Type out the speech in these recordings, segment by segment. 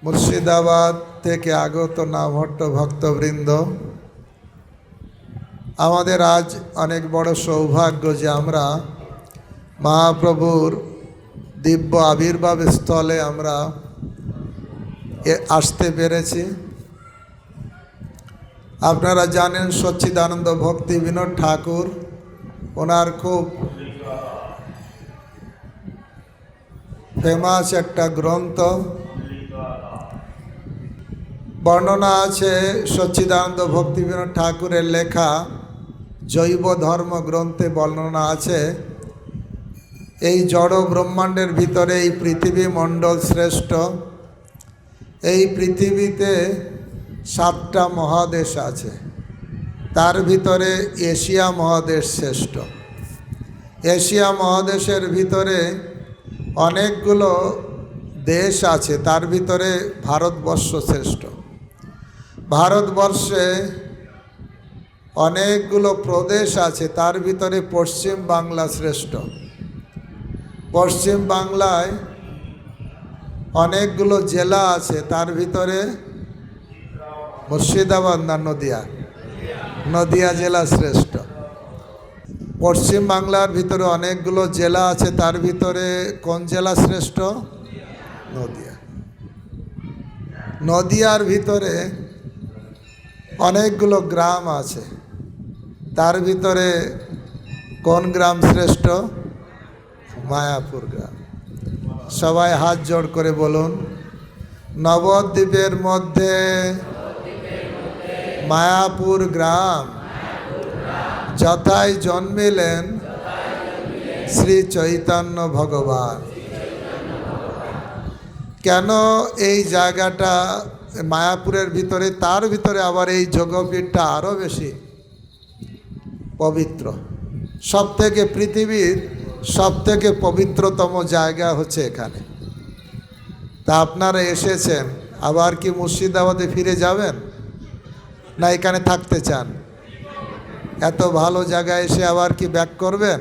মুর্শিদাবাদ থেকে আগত নামহট্ট ভক্তবৃন্দ, আমাদের আজ অনেক বড় সৌভাগ্য যে আমরা মহাপ্রভুর দিব্য আবির্ভাব স্থলে আমরা আসতে পেরেছি। আপনারা জানেন সচ্চিদানন্দ ভক্তি বিনোদ ঠাকুর, ওনার খুব ফেমাস একটা গ্রন্থ বর্ণনা আছে। সচ্চিদানন্দ ভক্তি বিনোদ ঠাকুরের লেখা জৈব ধর্ম গ্রন্থে বর্ণনা আছে, এই জড় ব্রহ্মাণ্ডের ভিতরে এই পৃথিবী মণ্ডল শ্রেষ্ঠ। এই পৃথিবীতে 7টা মহাদেশ আছে, তার ভিতরে এশিয়া মহাদেশ শ্রেষ্ঠ। এশিয়া মহাদেশের ভিতরে অনেকগুলো দেশ আছে, তার ভিতরে ভারতবর্ষ শ্রেষ্ঠ। ভারতবর্ষে অনেকগুলো প্রদেশ আছে, তার ভিতরে পশ্চিম বাংলা শ্রেষ্ঠ। পশ্চিম বাংলায় অনেকগুলো জেলা আছে, তার ভিতরে মুর্শিদাবাদ না নদিয়া জেলা শ্রেষ্ঠ। পশ্চিম বাংলার ভিতরে অনেকগুলো জেলা আছে, তার ভিতরে কোন জেলা শ্রেষ্ঠ? নদিয়ার ভিতরে অনেকগুলো গ্রাম আছে, তার ভিতরে কোন গ্রাম শ্রেষ্ঠ? মায়াপুর গ্রাম। সবাই হাত জোড় করে বলুন, নবদ্বীপের মধ্যে মায়াপুর গ্রাম, যথায় জন্মিলেন শ্রী চৈতন্য ভগবান। কেন এই জায়গাটা মায়াপুরের ভিতরে, তার ভিতরে আবার এই যোগপীঠটা আরও বেশি পবিত্র। সবথেকে পৃথিবীর সবথেকে পবিত্রতম জায়গা হচ্ছে এখানে। তা আপনারা এসেছেন, আবার কি মুর্শিদাবাদে ফিরে যাবেন না এখানে থাকতে চান? এত ভালো জায়গায় এসে আবার কি ব্যাক করবেন?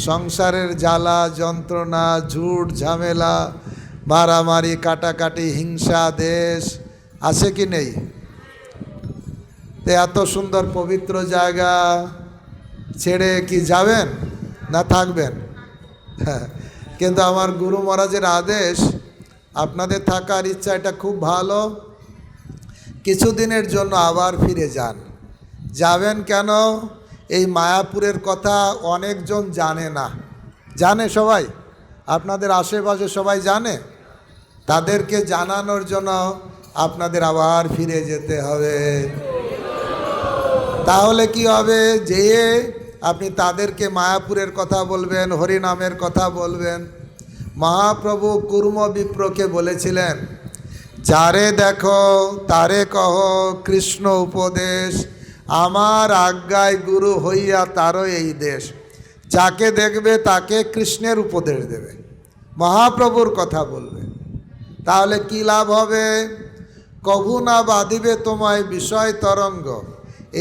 সংসারের জ্বালা যন্ত্রণা, ঝুট ঝামেলা, মারামারি কাটাকাটি, হিংসা দেশ আছে কি নেই? তো এত সুন্দর পবিত্র জায়গা ছেড়ে কি যাবেন না থাকবেন? হ্যাঁ, কিন্তু আমার গুরু মহারাজের আদেশ, আপনাদের থাকার ইচ্ছা, এটা খুব ভালো। কিছুদিনের জন্য আবার ফিরে যান। যাবেন কেন? এই মায়াপুরের কথা অনেকজন জানে না। জানে সবাই? আপনাদের আশেপাশে সবাই জানে? তাদেরকে জানানোর জন্য আপনাদের আবার ফিরে যেতে হবে। তাহলে কি হবে? যে আপনি তাদেরকে মায়াপুরের কথা বলবেন, হরিনামের কথা বলবেন। মহাপ্রভু কুর্ম বিপ্রকে বলেছিলেন, যারে দেখো তারে কহ কৃষ্ণ উপদেশ, আমার আজ্ঞায় গুরু হইয়া তারও এই দেশ। যাকে দেখবে তাকে কৃষ্ণের উপদেশ দেবে, মহাপ্রভুর কথা বলবে। তাহলে কি লাভ হবে? কভু না বাঁধিবে তোমায় বিষয় তরঙ্গ।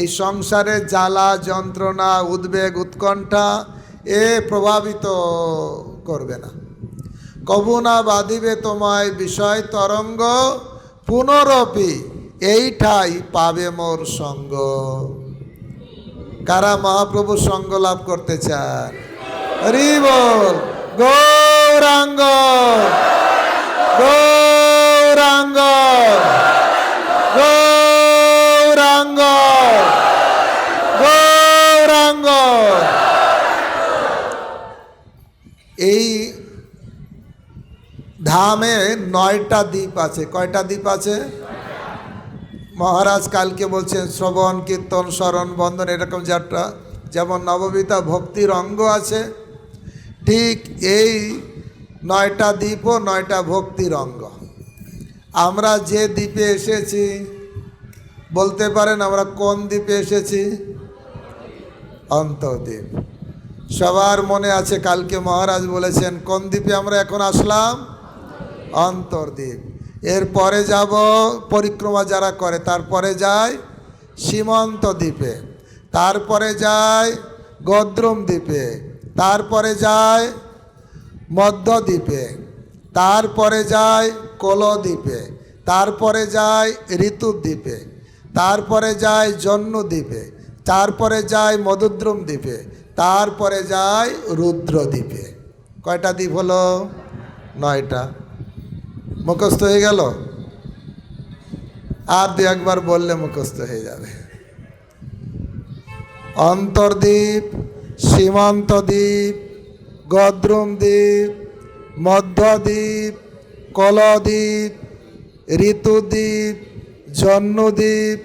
এই সংসারের জ্বালা যন্ত্রণা, উদ্বেগ উৎকণ্ঠা প্রভাবিত করবে না। কভু না বাঁধিবে তোমায় বিষয় তরঙ্গ, পুনরপি এই ঠাই পাবে মোর সঙ্গ। কারা মহাপ্রভুর সঙ্গ লাভ করতে চান? হরি বল। গৌরাঙ্গ গৌরাঙ্গ গৌরাঙ্গ গৌরাঙ্গ। এই ধামে 9টা দ্বীপ আছে। কয়টা দ্বীপ আছে? মহারাজ কালকে বলছেন শ্রবণ কীর্তন স্মরণ বন্দন, এরকম যাত্রা যেমন নববিধা ভক্তির অঙ্গ আছে, ঠিক এই 9টা দ্বীপও 9টা ভক্তির অঙ্গ। আমরা যে দ্বীপে এসেছি, বলতে পারেন আমরা কোন দ্বীপে এসেছি? অন্তর্দ্বীপ। সবার মনে আছে কালকে মহারাজ বলেছেন কোন দ্বীপে আমরা এখন আসলাম? অন্তর্দ্বীপ। এরপরে যাব পরিক্রমা যারা করে, তারপরে যায় সীমন্ত দ্বীপে, তারপরে যায় গদ্রুম দ্বীপে, তারপরে যায় মধ্য দ্বীপে, তারপরে যায় কোলদ্বীপে, তারপরে যায় ঋতুদ্বীপে, তারপরে যায় জন্মদ্বীপে, তারপরে যায় মধুদ্রুম দ্বীপে, তারপরে যায় রুদ্রদ্বীপে। কয়টা দ্বীপ হলো? 9টা। মুখস্থ হয়ে গেল? আর দু একবার বললে মুখস্থ হয়ে যাবে। অন্তর্দ্বীপ, সীমান্ত দ্বীপ, গদ্রুম দ্বীপ, মধ্যদ্বীপ, কলদ্বীপ, ঋতুদ্বীপ, জন্মদ্বীপ,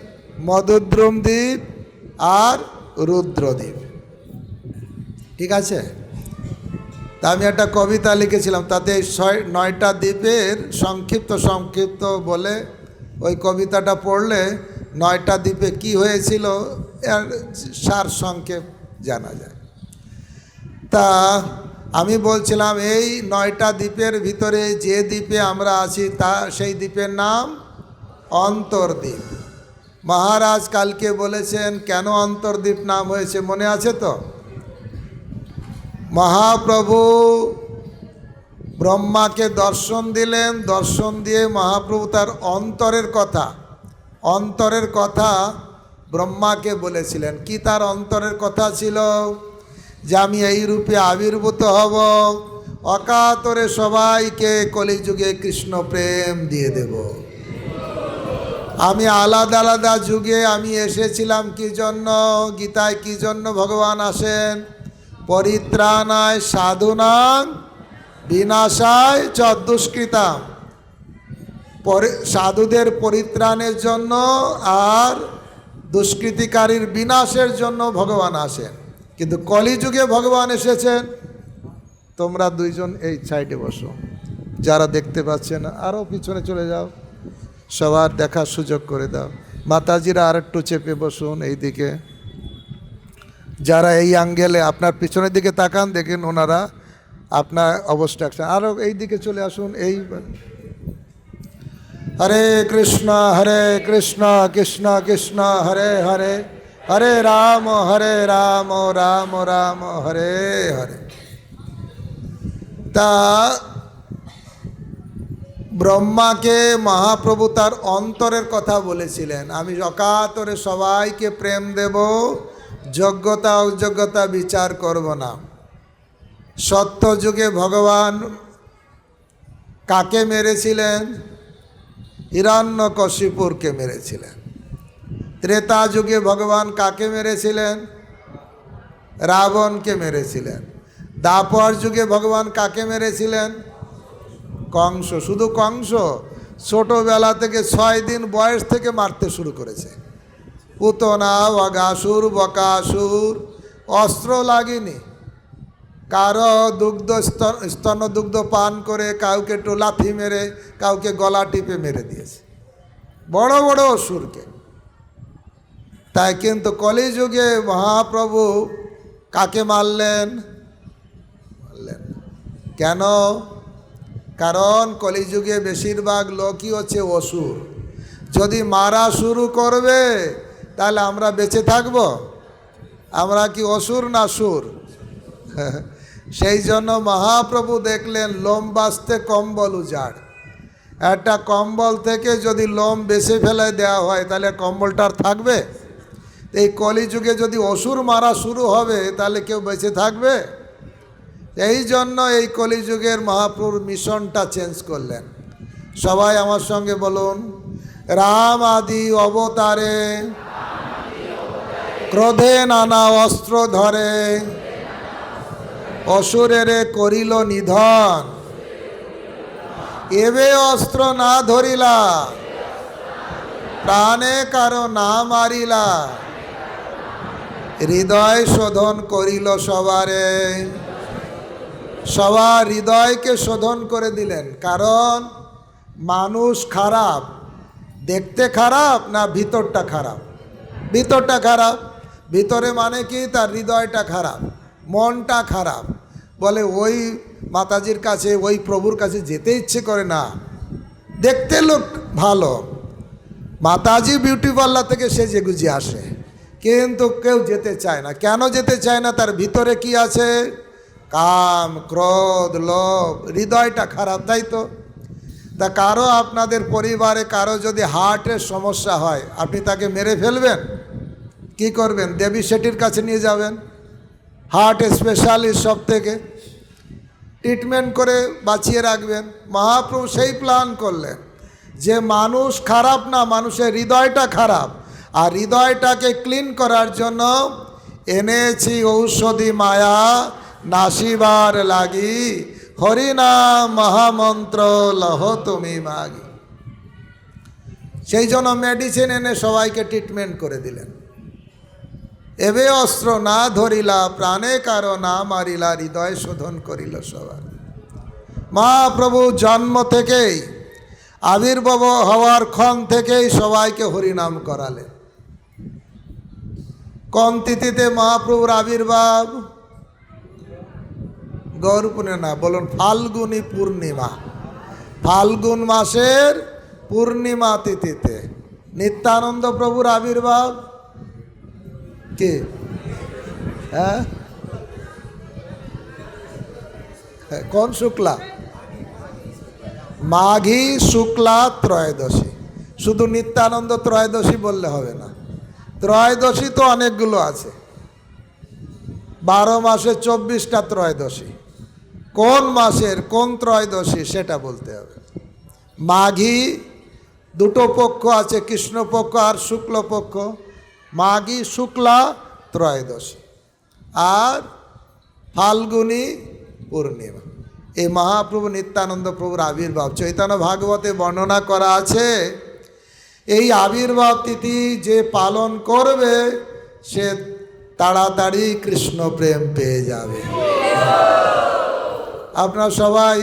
মধুদ্রুম দ্বীপ আর রুদ্রদ্বীপ। ঠিক আছে? তা আমি একটা কবিতা লিখেছিলাম, তাতে 9টা দ্বীপের সংক্ষিপ্ত বলে ওই কবিতাটা পড়লে 9টা দ্বীপে কি হয়েছিল এর সার সংক্ষেপ জানা যায়। তা আমি বলছিলাম এই 9টা দ্বীপের ভিতরে যে দ্বীপে আমরা আছি সেই দ্বীপের নাম অন্তর্দ্বীপ। মহারাজ কালকে বলেছেন কেন অন্তর্দ্বীপ নাম হয়েছে, মনে আছে তো? মহাপ্রভু ব্রহ্মাকে দর্শন দিলেন, দর্শন দিয়ে মহাপ্রভু তার অন্তরের কথা ব্রহ্মাকে বলেছিলেন। কি তার অন্তরের কথা ছিল? যে আমি এই রূপে আবির্ভূত হব, অকাতরে সবাইকে কলিযুগে কৃষ্ণ প্রেম দিয়ে দেব। আমি আলাদা আলাদা যুগে আমি এসেছিলাম কি জন্য? গীতায় কি জন্য ভগবান আসেন? পরিত্রাণায় সাধুনাং বিনাশায় চ দুষ্কৃতাম। সাধুদের পরিত্রাণের জন্য আর দুষ্কৃতিকারীর বিনাশের জন্য ভগবান আসেন। কিন্তু কলিযুগে ভগবান এসেছেন। তোমরা দুইজন এই সাইডে বসো, যারা দেখতে পাচ্ছেন আরও পিছনে চলে যাও, সবার দেখার সুযোগ করে দাও। মাতাজিরা আর একটু চেপে বসুন এই দিকে। যারা এই অ্যাঙ্গেলে আপনার পিছনের দিকে তাকান, দেখেন ওনারা আপনার অবস্ট্রাকশন। আরও এই দিকে চলে আসুন। এই হরে কৃষ্ণ কৃষ্ণ কৃষ্ণ হরে হরে, হরে রাম রাম রাম হরে হরে। তা ব্রহ্মাকে মহাপ্রভু তার অন্তরের কথা বলেছিলেন, আমি অকাতরে সবাইকে প্রেম দেব, যোগ্যতা অযোগ্যতা বিচার করব না। সত্যযুগে ভগবান কাকে মেরেছিলেন? হিরণ্যকশিপুরকে মেরেছিলেন। ত্রেতা যুগে ভগবান কাকে মেরেছিলেন? রাবণকে মেরেছিলেন। দ্বাপর যুগে ভগবান কাকে মেরেছিলেন? কংস। শুধু কংস, ছোটবেলা থেকে 6 দিন বয়স থেকে মারতে শুরু করেছে। পুতনা, অগাসুর, বকাসুর, অস্ত্র লাগেনি। কারো স্তন দুগ্ধ পান করে কাউকে একটু লাথি মেরে, কাউকে গলা টিপে মেরে দিয়েছে, বড় বড় অসুরকে। তাই কিন্তু কলিযুগে মহাপ্রভু কাকে মারলেন? কেন? কারণ কলিযুগে বেশিরভাগ লোকই হচ্ছে অসুর। যদি মারা শুরু করবে তাহলে আমরা বেঁচে থাকব? আমরা কি অসুর না সুর? সেই জন্য মহাপ্রভু দেখলেন লোম বাঁচতে কম্বল উজাড়। একটা কম্বল থেকে যদি লোম বেছে ফেলে দেওয়া হয় তাহলে কম্বলটা আর থাকবে? এই কলিযুগে যদি অসুর মারা শুরু হবে তাহলে কেউ বেঁচে থাকবে? এই জন্য এই কলিযুগের মহাপ্রভুর মিশনটা চেঞ্জ করলেন। সবাই আমার সঙ্গে বলুন, রাম আদি অবতারে ক্রোধে নানা অস্ত্র ধরে, অসুরেরে করিল নিধন, এবে অস্ত্র না ধরিলা, প্রাণে কারো না মারিলা, হৃদয় শোধন করিল সবারে। সবার হৃদয়কে শোধন করে দিলেন। কারণ মানুষ খারাপ, দেখতে খারাপ না ভিতরটা খারাপ? ভিতরটা খারাপ। ভিতরে মানে কি? তার হৃদয়টা খারাপ, মনটা খারাপ। বলে ওই মাতাজির কাছে, ওই প্রভুর কাছে যেতে ইচ্ছে করে না। দেখতে লোক ভালো, মাতাজি বিউটি পার্লার থেকে সেজে গুজে আসে, কিন্তু কেউ যেতে চায় না। কেন যেতে চায় না? তার ভিতরে কি আছে? কাম, ক্রোধ, লোভ, হৃদয়টা খারাপ। তাই তো তা কারো আপনাদের পরিবারে কারো যদি হার্টের সমস্যা হয়, আপনি তাকে মেরে ফেলবেন? কি করবেন? দেবী শেঠির কাছে নিয়ে যাবেন, হার্ট স্পেশালিস্ট, সব থেকে ট্রিটমেন্ট করে বাঁচিয়ে রাখবেন। মহাপ্রভু সেই প্ল্যান করলেন যে মানুষ খারাপ না, মানুষের হৃদয়টা খারাপ, আর হৃদয়টাকে ক্লিন করার জন্য এনেছি ঔষধি মায়া নাসিবার লাগি, হরিনাম মহামন্ত্র লহ তুমি মাগি। সেই জন্য মেডিসিন এনে সবাইকে ট্রিটমেন্ট করে দিলেন। এবে অস্ত্র না ধরিলা, প্রাণে কারো না মারিলা, হৃদয় শোধন করিল সবার। মহাপ্রভু জন্ম থেকেই, আবির্ভাব হওয়ার ক্ষণ থেকেই সবাইকে হরিনাম করালেন। কোন তিথিতে মহাপ্রভুর আবির্ভাব? গৌর পূর্ণিমা, বলুন ফাল্গুনী পূর্ণিমা, ফাল্গুন মাসের পূর্ণিমা তিথিতে নিত্যানন্দ প্রভুর আবির্ভাব। কি? হ্যাঁ, কোন শুক্লা? মাঘী শুক্লা ত্রয়োদশী। শুধু নিত্যানন্দ ত্রয়োদশী বললে হবে না, ত্রয়োদশী তো অনেকগুলো আছে, 12 মাসে 24টা ত্রয়োদশী। কোন মাসের কোন ত্রয়োদশী সেটা বলতে হবে। মাঘী দুটো পক্ষ আছে, কৃষ্ণপক্ষ আর শুক্লপক্ষ। মাঘী শুক্লা ত্রয়োদশী আর ফাল্গুনী পূর্ণিমা। এই মহাপ্রভু নিত্যানন্দ প্রভুর আবির্ভাব চৈতন্য ভাগবতে বর্ণনা করা আছে। এই আবির্ভাব তিথি যে পালন করবে সে তাড়াতাড়ি কৃষ্ণ প্রেম পেয়ে যাবে। আপনারা সবাই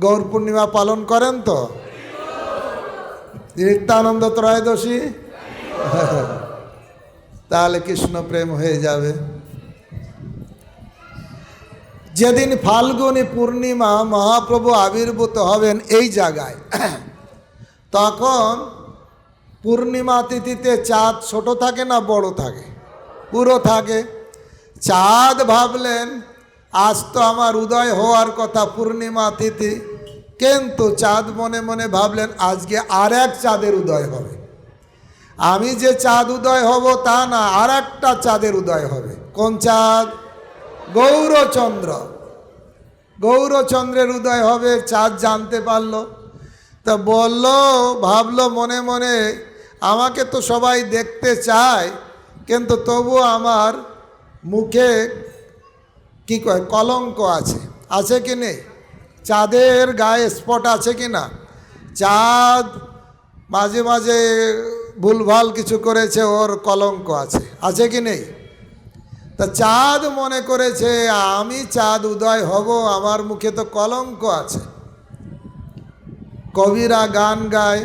গৌর পূর্ণিমা পালন করেন তো? নিত্যানন্দ ত্রয়োদশী তাহলে কৃষ্ণ প্রেম হয়ে যাবে। যেদিন ফাল্গুনী পূর্ণিমা মহাপ্রভু আবির্ভূত হবেন এই জায়গায়, তখন পূর্ণিমা তিথিতে চাঁদ ছোট থাকে না বড় থাকে? পুরো থাকে। চাঁদ ভাবলেন আজ তো আমার উদয় হওয়ার কথা পূর্ণিমা তিথি, কিন্তু চাঁদ মনে মনে ভাবলেন আজকে আর এক চাঁদের উদয় হবে। আমি যে চাঁদ উদয় হব তা না, আর একটা চাঁদের উদয় হবে। কোন চাঁদ? গৌরচন্দ্র। গৌরচন্দ্রের উদয় হবে। চাঁদ জানতে পারল, তা বলল, ভাবলো মনে মনে আমাকে তো সবাই দেখতে চায়, কিন্তু তবু আমার মুখে কি কয় কলঙ্ক আছে, আছে কি নেই? চাঁদের গায়ে স্পট আছে কি না? চাঁদ মাঝে মাঝে ভুলভাল কিছু করেছে, ওর কলঙ্ক আছে, আছে কি নেই? তা চাঁদ মনে করেছে আমি চাঁদ উদয় হব, আমার মুখে তো কলঙ্ক আছে। কবিরা গান গায়,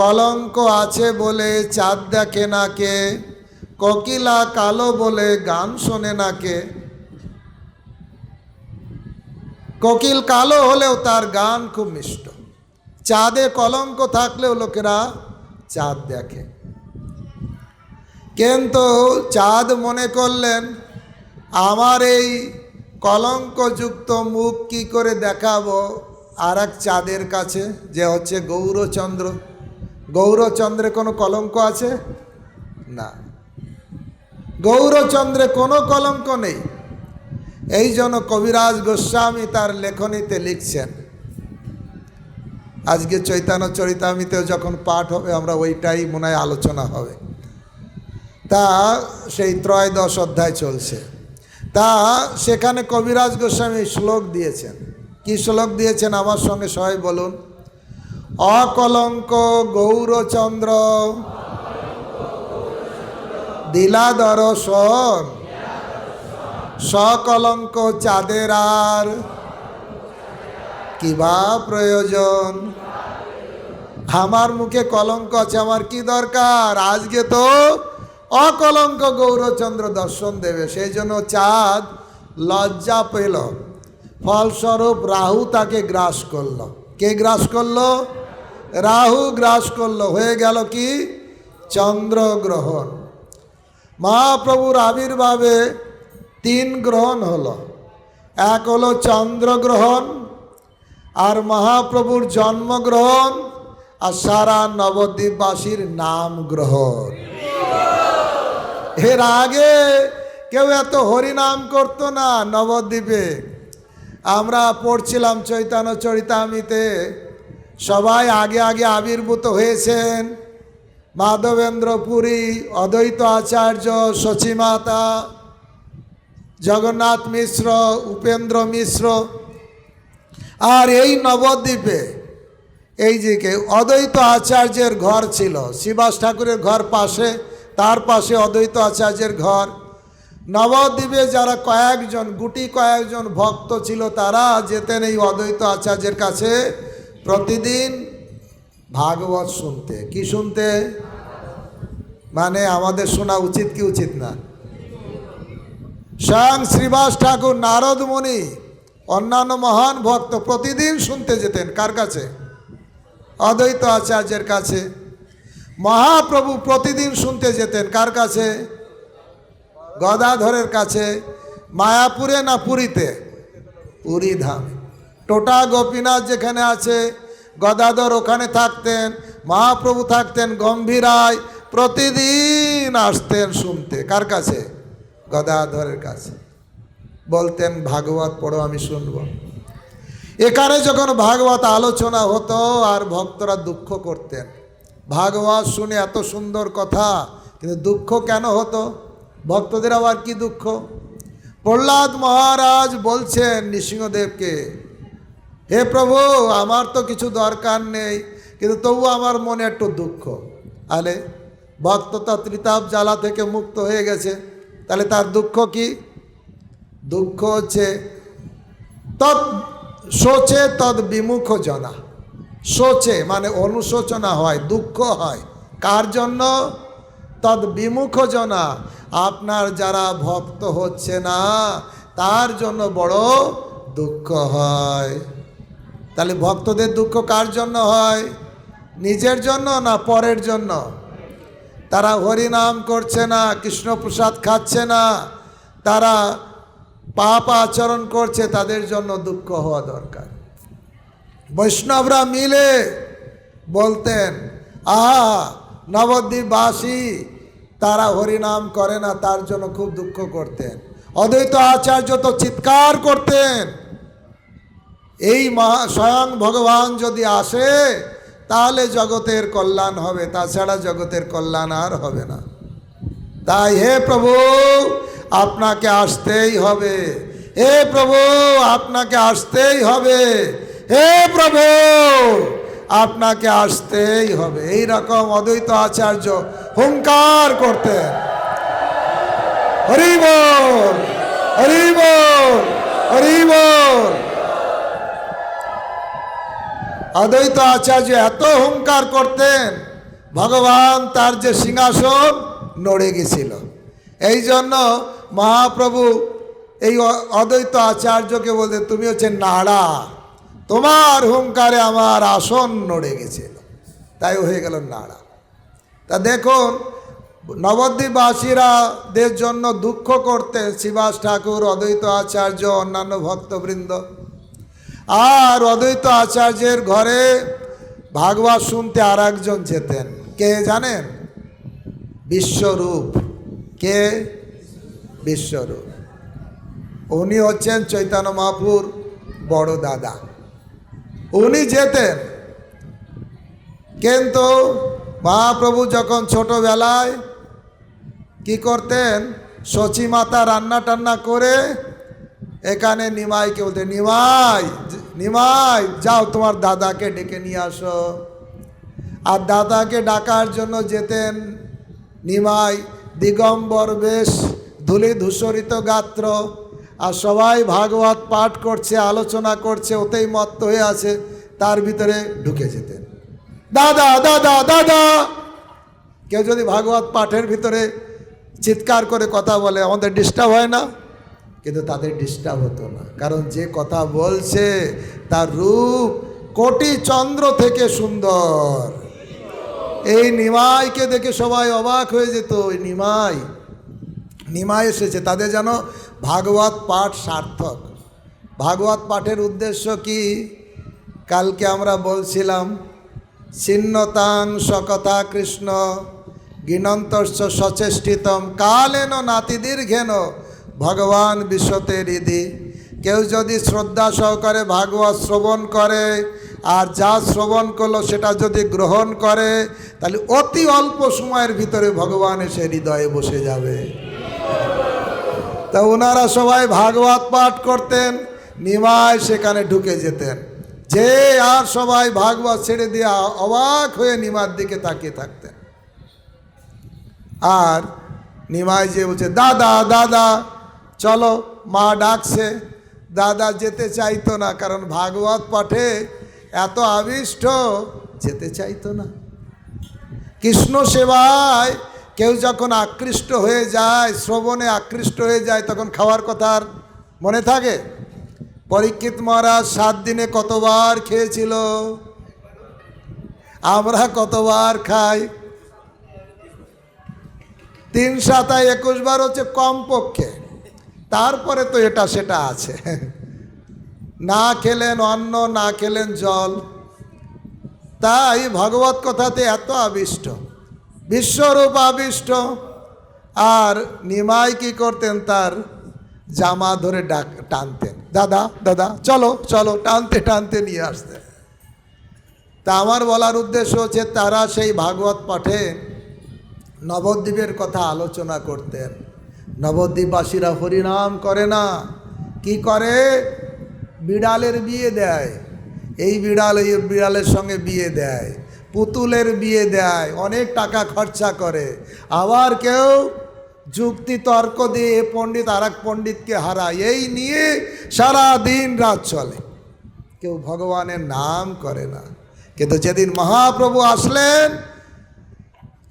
কলঙ্ক আছে বলে চাঁদ দেখে না কে, কোকিলা কালো বলে গান শোনে না কে। কোকিল কালো হলেও তার গান খুব মিষ্ট। চাঁদে কলঙ্ক থাকলেও লোকেরা চাঁদ দেখে। কিন্তু চাঁদ মনে করলেন আমার এই কলঙ্কযুক্ত মুখ কি করে দেখাবো আর এক চাঁদের কাছে, যে হচ্ছে গৌরচন্দ্র। গৌরচন্দ্রে কোনো কলঙ্ক আছে না, গৌরচন্দ্রে কোনো কলঙ্ক নেই। এই জন্য কবিরাজ গোস্বামী তার লেখনীতে লিখছেন, আজকে চৈতন্য চরিতামৃতেও যখন পাঠ হবে আমরা ওইটাই মনে হয় আলোচনা হবে। তা সেই 13 অধ্যায় চলছে, তা সেখানে কবিরাজ গোস্বামী শ্লোক দিয়েছেন। কি শ্লোক দিয়েছেন আমার সঙ্গে সবাই বলুন? অকলঙ্ক গৌরচন্দ্র দিলা দর্শন, সকলঙ্ক চাঁদের আর কিবা প্রয়োজন। আমার মুখে কলঙ্ক আছে, আমার কি দরকার? আজকে তো অকলঙ্ক গৌরচন্দ্র দর্শন দেবে। সেই জন্য চাঁদ লজ্জা পেল, ফলস্বরূপ রাহু তাকে গ্রাস করল। কে গ্রাস করল? রাহু গ্রাস করল। হয়ে গেল কি? চন্দ্রগ্রহণ। মহাপ্রভুর আবির্ভাবে 3 গ্রহণ হলো। এক হলো চন্দ্রগ্রহণ, আর মহাপ্রভুর জন্মগ্রহণ আর সারা নবদ্বীপবাসীর নাম গ্রহণ। এর আগে কেউ এত হরিনাম করতো না নবদ্বীপে। আমরা পড়ছিলাম চৈতন্য চরিতামৃতে, সবাই আগে আগে আবির্ভূত হয়েছেন। মাধবেন্দ্র পুরী, অদ্বৈত আচার্য, সচিমাতা, জগন্নাথ মিশ্র, উপেন্দ্র মিশ্র। আর এই নবদ্বীপে এই যে অদ্বৈত আচার্যের ঘর ছিল, শিবাস ঠাকুরের ঘর পাশে, তার পাশে অদ্বৈত আচার্যের ঘর। নবদ্বীপে যারা কয়েকজন ভক্ত ছিল, তারা যেতেন এই অদ্বৈত আচার্যের কাছে প্রতিদিন ভাগবত শুনতে। কি শুনতে? মানে আমাদের শোনা উচিত কি উচিত না? স্বয়ং শ্রীবাস ঠাকুর, নারদ মুনি, অন্যান্য মহান ভক্ত প্রতিদিন শুনতে যেতেন। কার কাছে? অদ্বৈত আচার্যের কাছে। মহাপ্রভু প্রতিদিন শুনতে যেতেন কার কাছে? গদাধরের কাছে। মায়াপুরে না পুরীতে? পুরী ধামে। টোটা গোপীনাথ যেখানে আছে, গদাধর ওখানে থাকতেন, মহাপ্রভু থাকতেন গম্ভীরায়। প্রতিদিন আসতেন শুনতে। কার কাছে? গদাধরের কাছে। বলতেন ভাগবত পড়ো, আমি শুনব। এখানে যখন ভাগবত আলোচনা হতো আর ভক্তরা দুঃখ করতেন, ভাগবত শুনে এত সুন্দর কথা, কিন্তু দুঃখ কেন হতো? ভক্তদের আবার কি দুঃখ? প্রহ্লাদ মহারাজ বলছেন নৃসিংহদেবকে, হে প্রভু, আমার তো কিছু দরকার নেই, কিন্তু তবু আমার মনে একটু দুঃখ। আরে ভক্ত তো ত্রিতাপ জ্বালা থেকে মুক্ত হয়ে গেছে, তাহলে তার দুঃখ কি? দুঃখ হচ্ছে তৎ শোচে তদ বিমুখ জনা। শোচে মানে অনুশোচনা হয়, দুঃখ হয়। কার জন্য? তদ বিমুখ জনা, আপনার যারা ভক্ত হচ্ছে না তার জন্য বড় দুঃখ হয়। তাহলে ভক্তদের দুঃখ কার জন্য হয়? নিজের জন্য না পরের জন্য? তারা হরিনাম করছে না, কৃষ্ণপ্রসাদ খাচ্ছে না, তারা পাপ আচরণ করছে, তাদের জন্য দুঃখ হওয়া দরকার। বৈষ্ণবরা মিলে বলতেন, আহা নবদ্বীপবাসী তারা হরিনাম করে না, তার জন্য খুব দুঃখ করতেন। অদ্বৈত আচার্য তো চিৎকার করতেন, এই স্বয়ং ভগবান যদি আসে তাহলে জগতের কল্যাণ হবে, তাছাড়া জগতের কল্যাণ আর হবে না। তাই হে প্রভু আপনাকে আসতেই হবে, হে প্রভু আপনাকে আসতেই হবে, হে প্রভু আপনাকে আসতেই হবে। এই রকম অদ্বৈত আচার্য হুঙ্কার করতেন। হরি বল, হরি বল, হরি বল। অদ্বৈত আচার্য এত হুঙ্কার করতেন, ভগবান তার যে সিংহাসন নড়ে গেছিল। এই জন্য মহাপ্রভু এই অদ্বৈত আচার্যকে বলতেন, তুমি হচ্ছে নাড়া, তোমার হুঙ্কারে আমার আসন নড়ে গেছিল, তাই হয়ে গেল নাড়া। তা দেখুন নবদ্বীপবাসীরাদের জন্য দুঃখ করতেন শ্রীবাস ঠাকুর, অদ্বৈত আচার্য, অন্যান্য ভক্তবৃন্দ। আর অদ্বৈত আচার্যের ঘরে ভাগবত শুনতে আর একজন যেতেন, কে জানেন? বিশ্বরূপ। কে? বিশ্বরূপ। উনি হচ্ছেন চৈতন্য মহাপ্রভুর বড় দাদা। উনি যেতেন, কিন্তু মহাপ্রভু যখন ছোটবেলায় কি করতেন, সচিমাতা রান্না টান্না করে এখানে নিমাইকে বলতেন, নিমাই নিমাই যাও তোমার দাদাকে ডেকে নিয়ে আসো। আর দাদাকে ডাকার জন্য যেতেন নিমাই, দিগম্বর বেশ, ধূলি ধূসরিত গাত্র, আর সবাই ভাগবত পাঠ করছে, আলোচনা করছে, ওতেই মত্ত হয়ে আছে, তার ভিতরে ঢুকে যেতেন। দাদা দাদা দাদা। কেউ যদি ভাগবত পাঠের ভিতরে চিৎকার করে কথা বলে আমাদের ডিস্টার্ব হয় না? কিন্তু তাদের ডিস্টার্ব হতো না, কারণ যে কথা বলছে তার রূপ কোটি চন্দ্র থেকে সুন্দর। এই নিমাইকে দেখে সবাই অবাক হয়ে যেত, ওই নিমাই এসেছে, তাদের যেন ভাগবত পাঠ সার্থক। ভাগবত পাঠের উদ্দেশ্য কি? কালকে আমরা বলছিলাম ছিন্নতাং সকথা কৃষ্ণ গিনন্তস্য সচেষ্টিতম কালেন নাতিদীর্ঘেন ভগবান বিশ্বতে হৃদি। কেউ যদি শ্রদ্ধা সহকারে ভাগবত শ্রবণ করে আর যা শ্রবণ করলো সেটা যদি গ্রহণ করে, তাহলে অতি অল্প সময়ের ভিতরে ভগবান এসে হৃদয়ে বসে যাবে। তা ওনারা সবাই ভাগবত পাঠ করতেন, নিমাই সেখানে ঢুকে যেতেন, যে আর সবাই ভাগবত ছেড়ে দিয়ে অবাক হয়ে নিমার দিকে তাকিয়ে থাকতেন। আর নিমাই যে বলছে দাদা দাদা চলো, মা ডাকছে। দাদা যেতে চাইতো না, কারণ ভাগবত পাঠে এত আবিষ্ট, যেতে চাইতো না। কৃষ্ণ সেবায় কেউ যখন আকৃষ্ট হয়ে যায়, শ্রবণে আকৃষ্ট হয়ে যায়, তখন খাওয়ার কথা আর মনে থাকে? পরীক্ষিত মহারাজ 7 দিনে কতবার খেয়েছিল? আমরা কতবার খাই? 3 সাতায় 21 বার হচ্ছে কমপক্ষে, তারপরে তো এটা সেটা আছে। না খেলেন অন্ন, না খেলেন জল। তাই ভগবত কথাতে এত আবিষ্ট, বিশ্বরূপ আবিষ্ট। আর নিমাই কি করতেন? তার জামা ধরে টানতেন, দাদা দাদা চলো চলো, টানতে টানতে নিয়ে আসতেন। তা আমার বলার উদ্দেশ্য হচ্ছে, তারা সেই ভাগবত পাঠে নবদ্বীপের কথা আলোচনা করতেন। নবদ্বীপবাসীরা হরিনাম করে না, কি করে? বিড়ালের বিয়ে দেয়, এই বিড়াল এই বিড়ালের সঙ্গে বিয়ে দেয়, পুতুলের বিয়ে দেয়, অনেক টাকা খরচা করে। আবার কেউ যুক্তি তর্ক দিয়ে পণ্ডিত আর এক পণ্ডিতকে হারায়, এই নিয়ে সারা দিন রাত চলে। কেউ ভগবানের নাম করে না। কিন্তু যেদিন মহাপ্রভু আসলেন,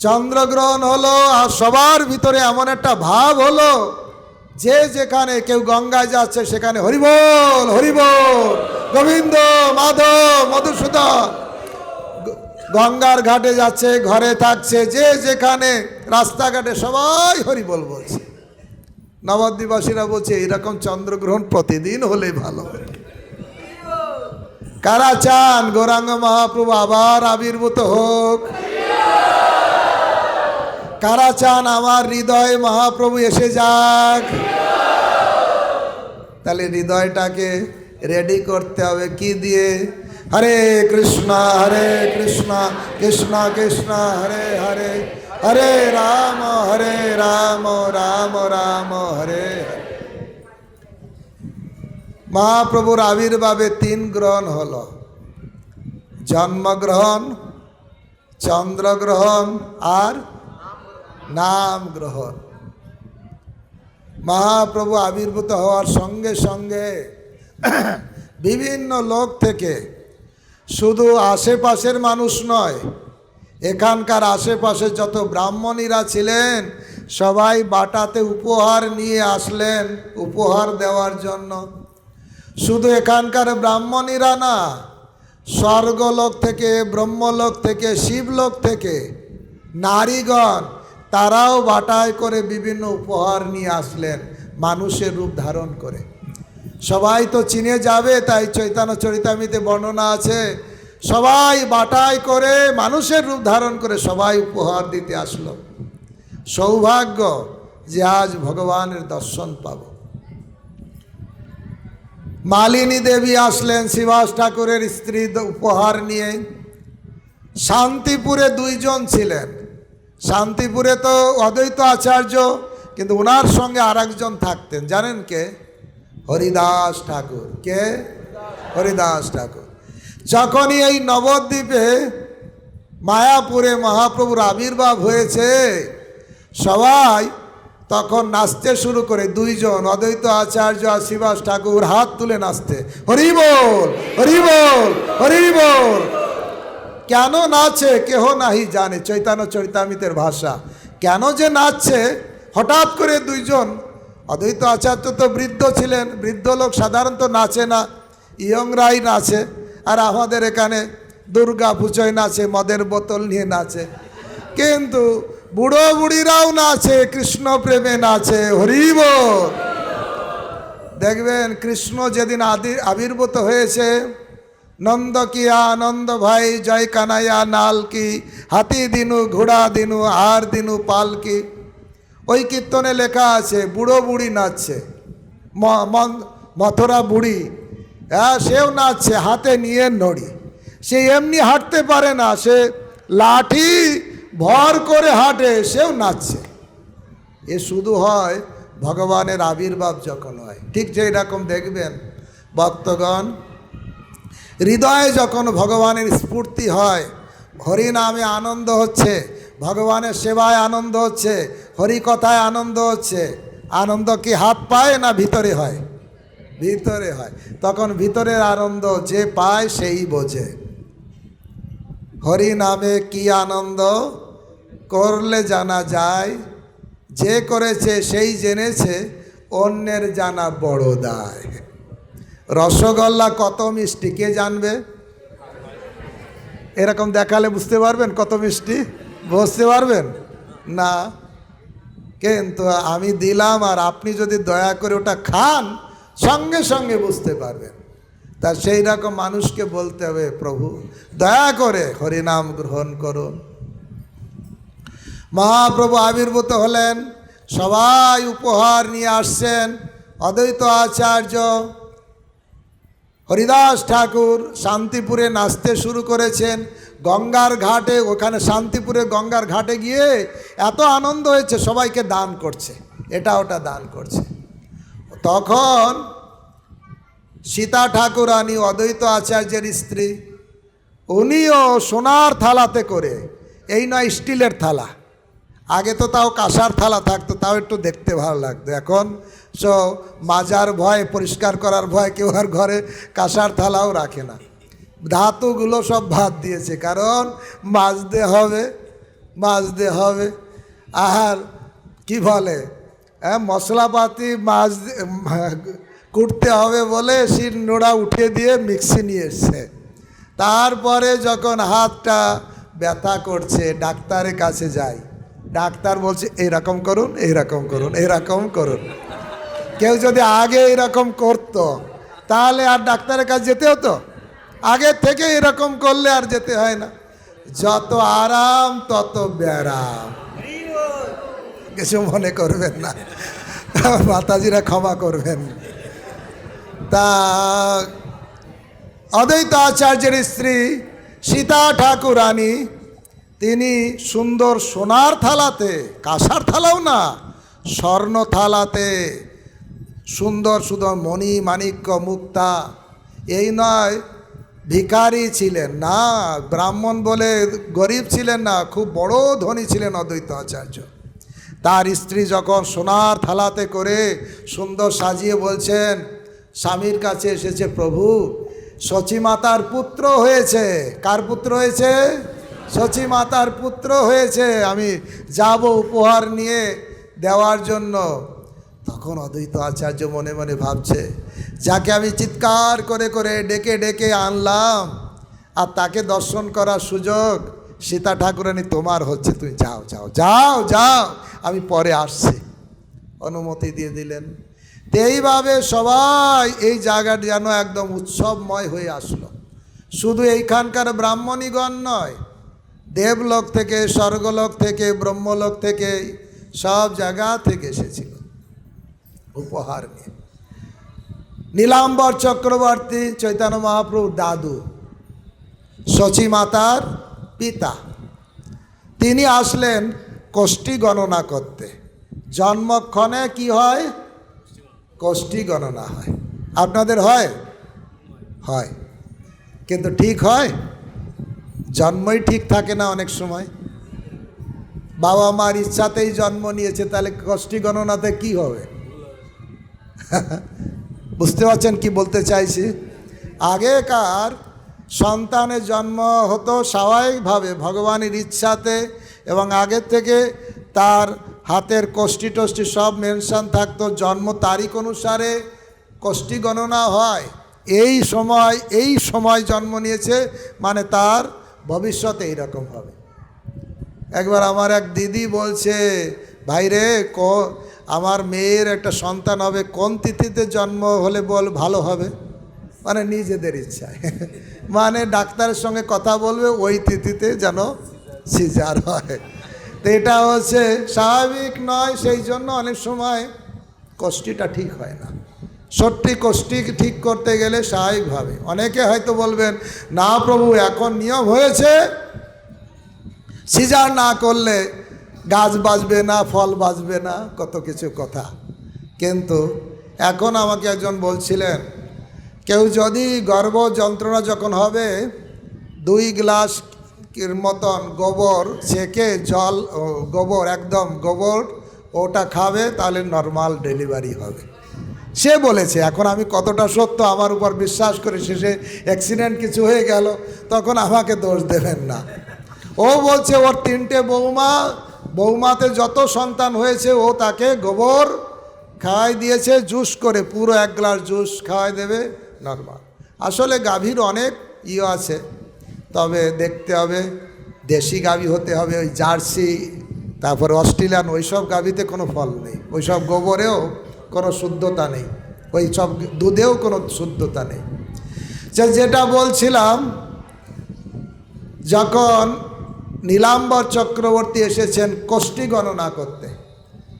চন্দ্রগ্রহণ হলো, আর সবার ভিতরে এমন একটা ভাব হলো, যে যেখানে কেউ গঙ্গায় যাচ্ছে সেখানে হরিবোল হরিবোল, গোবিন্দ মাধব মধুসূদন। গঙ্গার ঘাটে যাচ্ছে, ঘরে থাকছে, যে যেখানে রাস্তাঘাটে সবাই হরিবোল বলছে। নবদ্বীপবাসীরা বলছে এরকম চন্দ্রগ্রহণ প্রতিদিন হলে ভালো। কারা চান গৌরাঙ্গ মহাপ্রভু আবার আবির্ভূত হোক? কারা চান আমার হৃদয়ে মহাপ্রভু এসে যাক? তাহলে হৃদয়টাকে রেডি করতে হবে কি দিয়ে? হরে কৃষ্ণ কৃষ্ণ কৃষ্ণ হরে হরে, হরে রাম রাম রাম হরে হরে। মহাপ্রভুর আবির্ভাবে 3 গ্রহণ হলো, জন্মগ্রহণ, চন্দ্রগ্রহণ আর নাম গ্রহণ। মহাপ্রভু আবির্ভূত হওয়ার সঙ্গে সঙ্গে বিভিন্ন লোক থেকে, শুধু আশেপাশের মানুষ নয়, এখানকার আশেপাশে যত ব্রাহ্মণীরা ছিলেন সবাই বাটাতে উপহার নিয়ে আসলেন উপহার দেওয়ার জন্য। শুধু এখানকার ব্রাহ্মণীরা না, স্বর্গলোক থেকে, ব্রহ্মলোক থেকে, শিবলোক থেকে নারীগণ, তারাও বাটায় করে বিভিন্ন উপহার নিয়ে আসলেন মানুষের রূপ ধারণ করে। সবাই তো চিনে যাবে, তাই চৈতন্য চরিতামৃতে বর্ণনা আছে, সবাই বাটায় করে মানুষের রূপ ধারণ করে সবাই উপহার দিতে আসলো। সৌভাগ্য যে আজ ভগবানের দর্শন পাব। মালিনী দেবী আসলেন শ্রীবাস ঠাকুরের স্ত্রী উপহার নিয়ে। শান্তিপুরে 2 জন ছিলেন। শান্তিপুরে তো অদ্বৈত আচার্য, কিন্তু ওনার সঙ্গে আর একজন থাকতেন, জানেন কে? হরিদাস ঠাকুর। কে? হরিদাস ঠাকুর। যখনই এই নবদ্বীপে মায়াপুরে মহাপ্রভুর আবির্ভাব হয়েছে, সবাই তখন নাচতে শুরু করে। 2 জন, অদ্বৈত আচার্য আর শ্রীবাস ঠাকুর, হাত তুলে নাচতে, হরি বল হরি বল হরি বল। কেন নাচে কেহ নাহি জানে, চৈতন্য চরিতামৃতের ভাষা। কেন যে নাচছে, হঠাৎ করে 2 জন, অদ্বৈত আচার্য তো বৃদ্ধ ছিলেন, বৃদ্ধ লোক সাধারণত নাচে না, ইয়ংরাই নাচে। আর আমাদের এখানে দুর্গা পুজোয় নাচে, মদের বোতল নিয়ে নাচে। কিন্তু বুড়ো বুড়িরাও নাচে, কৃষ্ণ প্রেমে নাচে, হরি বল। দেখবেন কৃষ্ণ যেদিন আবির্ভূত হয়েছে, নন্দ কি আনন্দ ভাই জয় কানাইয়া নাল কি, হাতি দিনু ঘোড়া দিনু আর দিনু পালকি। ওই কীর্তনে লেখা আছে বুড়ো বুড়ি নাচছে, মথুরা বুড়ি, হ্যাঁ সেও নাচছে হাতে নিয়ে নড়ি। সে এমনি হাঁটতে পারে না, সে লাঠি ভর করে হাঁটে, সেও নাচছে। এ শুধু হয় ভগবানের আবির্ভাব যখন হয়। ঠিক যেই রকম দেখবেন ভক্তগণ, হৃদয়ে যখন ভগবানের স্ফূর্তি হয়, হরি নামে আনন্দ হচ্ছে, ভগবানের সেবায় আনন্দ হচ্ছে, হরি কথায় আনন্দ হচ্ছে, আনন্দ কি হাত পায় না ভিতরে হয়? ভিতরে হয়। তখন ভিতরের আনন্দ যে পায় সেই বোঝে। হরি নামে কি আনন্দ করলে জানা যায়, যে করেছে সেই জেনেছে, অন্যের জানা বড় দায়। রসগোল্লা কত মিষ্টি কে জানবে? এরকম দেখালে বুঝতে পারবেন কত মিষ্টি? বুঝতে পারবেন না। কিন্তু আমি দিলাম, আর আপনি যদি দয়া করে ওটা খান, সঙ্গে সঙ্গে বুঝতে পারবেন। তা সেই রকম মানুষকে বলতে হবে, প্রভু দয়া করে হরিনাম গ্রহণ করুন। মহাপ্রভু আবির্ভূত হলেন, সবাই উপহার নিয়ে আসছেন। অদ্বৈত আচার্য হরিদাস ঠাকুর শান্তিপুরে নাচতে শুরু করেছেন গঙ্গার ঘাটে। ওখানে শান্তিপুরে গঙ্গার ঘাটে গিয়ে এত আনন্দ হয়েছে, সবাইকে দান করছে, এটা ওটা দান করছে। তখন সীতা ঠাকুরানী অদ্বৈত আচার্যের স্ত্রী, উনিও সোনার থালাতে করে, এই নয় স্টিলের থালা, আগে তো তাও কাঁসার থালা থাকতো, তাও একটু দেখতে ভালো লাগতো। এখন মাজার ভয়, পরিষ্কার করার ভয় কেউ আর ঘরে কাঁসার থালাও রাখে না। ধাতুগুলো সব বাদ দিয়েছে, কারণ মাজতে হবে। আর কি বলে, মশলাপাতি কুটতে হবে বলে শিল নোড়া উঠিয়ে দিয়ে মিক্সি নিয়ে এসছে। তারপরে যখন হাতটা ব্যথা করছে, ডাক্তারের কাছে যাই, ডাক্তার বলছে এইরকম করুন, এইরকম করুন, এইরকম করুন। কেউ যদি আগে এরকম করতো তাহলে আর ডাক্তারের কাছে যেতে হতো? আগে থেকে এরকম করলে আর যেতে হয় না। যত আরাম তত ব্যারাম, কিছু মনে করবেন না, মাতাজিরা ক্ষমা করবেন। তা অদ্বৈত আচার্যের স্ত্রী সীতা ঠাকুরানী, তিনি সুন্দর সোনার থালাতে, কাঁসার থালাও না, স্বর্ণ থালাতে সুন্দর সুন্দর মণি মাণিক্য মুক্তা, এই নয় ভিখারি ছিলেন না, ব্রাহ্মণ বলে গরিব ছিলেন না, খুব বড় ধনী ছিলেন অদ্বৈত আচার্য। তার স্ত্রী যখন সোনার থালাতে করে সুন্দর সাজিয়ে বলছেন, স্বামীর কাছে এসেছে, প্রভু সচী মাতার পুত্র হয়েছে। কার পুত্র হয়েছে? সচী মাতার পুত্র হয়েছে, আমি যাব উপহার নিয়ে দেওয়ার জন্য। তখন অদ্বৈত আচার্য মনে মনে ভাবছে, যাকে আমি চিৎকার করে করে ডেকে ডেকে আনলাম, আর তাকে দর্শন করার সুযোগ সীতা ঠাকুরানী তোমার হচ্ছে, তুমি যাও যাও যাও যাও, আমি পরে আসছি। অনুমতি দিয়ে দিলেন। এইভাবে সবাই এই জায়গাটা যেন একদম উৎসবময় হয়ে আসলো। শুধু এইখানকার ব্রাহ্মণীগণ নয়, দেবলোক থেকে, স্বর্গলোক থেকে, ব্রহ্মলোক থেকে, সব জায়গা থেকে এসেছিল উপহার নিয়ে। নীলাম্বর চক্রবর্তী চৈতন্য মহাপ্রভুর দাদু, সচী মাতার পিতা, তিনি আসলেন কোষ্ঠী গণনা করতে। জন্মক্ষণে কি হয়? কোষ্ঠী গণনা হয়। আপনাদের হয়? হয়, কিন্তু ঠিক হয়? জন্মই ঠিক থাকে না অনেক সময়। বাবা মার ইচ্ছাতেই জন্ম নিয়েছে, তাহলে কোষ্ঠী গণনাতে কি হবে? বুঝতে পারছেন কি বলতে চাইছি? আগেকার সন্তানের জন্ম হতো স্বাভাবিকভাবে ভগবানের ইচ্ছাতে, এবং আগের থেকে তার হাতের কোষ্ঠী টোষ্ঠী সব মেনশন থাকতো, জন্ম তারিখ অনুসারে কোষ্ঠী গণনা হয়। এই সময় জন্ম নিয়েছে মানে তার ভবিষ্যতে এইরকম হবে। একবার আমার এক দিদি বলছে, ভাই রে, আমার মেয়ের একটা সন্তান হবে, কোন তিথিতে জন্ম হলে বল ভালো হবে? মানে নিজেদের ইচ্ছায় মানে ডাক্তারের সঙ্গে কথা বলবে ওই তিথিতে যেন সিজার হয়। তো এটা হচ্ছে স্বাভাবিক নয়, সেই জন্য অনেক সময় কোষ্ঠীটা ঠিক হয় না। সত্যি কোষ্ঠী ঠিক করতে গেলে স্বাভাবিকভাবে, অনেকে হয়তো বলবেন না প্রভু এখন নিয়ম হয়েছে সিজার না করলে গাছ বাঁচবে না, ফল বাঁচবে না, কত কিছু কথা। কিন্তু এখন আমাকে একজন বলছিলেন কেউ যদি গর্ভ যন্ত্রণা যখন হবে 2 গ্লাস মতন গোবর ছেঁকে জল, গোবর একদম গোবর ওটা খাবে তাহলে নর্মাল ডেলিভারি হবে, সে বলেছে। এখন আমি কতটা সত্য আমার উপর বিশ্বাস করে শেষে অ্যাক্সিডেন্ট কিছু হয়ে গেল, তখন আমাকে দোষ দেবেন না। ও বলছে ওর 3টে বৌমাতে যত সন্তান হয়েছে ও তাকে গোবর খাওয়াই দিয়েছে, জুস করে পুরো 1 গ্লাস জুস খাওয়াই দেবে নর্মাল। আসলে গাভীর অনেক আছে, তবে দেখতে হবে দেশি গাভী হতে হবে, ওই জার্সি তারপর অস্ট্রেলিয়ান ওইসব গাভীতে কোনো ফল নেই, ওইসব গোবরেও কোনো শুদ্ধতা নেই, ওই সব দুধেও কোনো শুদ্ধতা নেই। যেটা বলছিলাম, যখন নীলাম্বর চক্রবর্তী এসেছেন কোষ্ঠী গণনা করতে,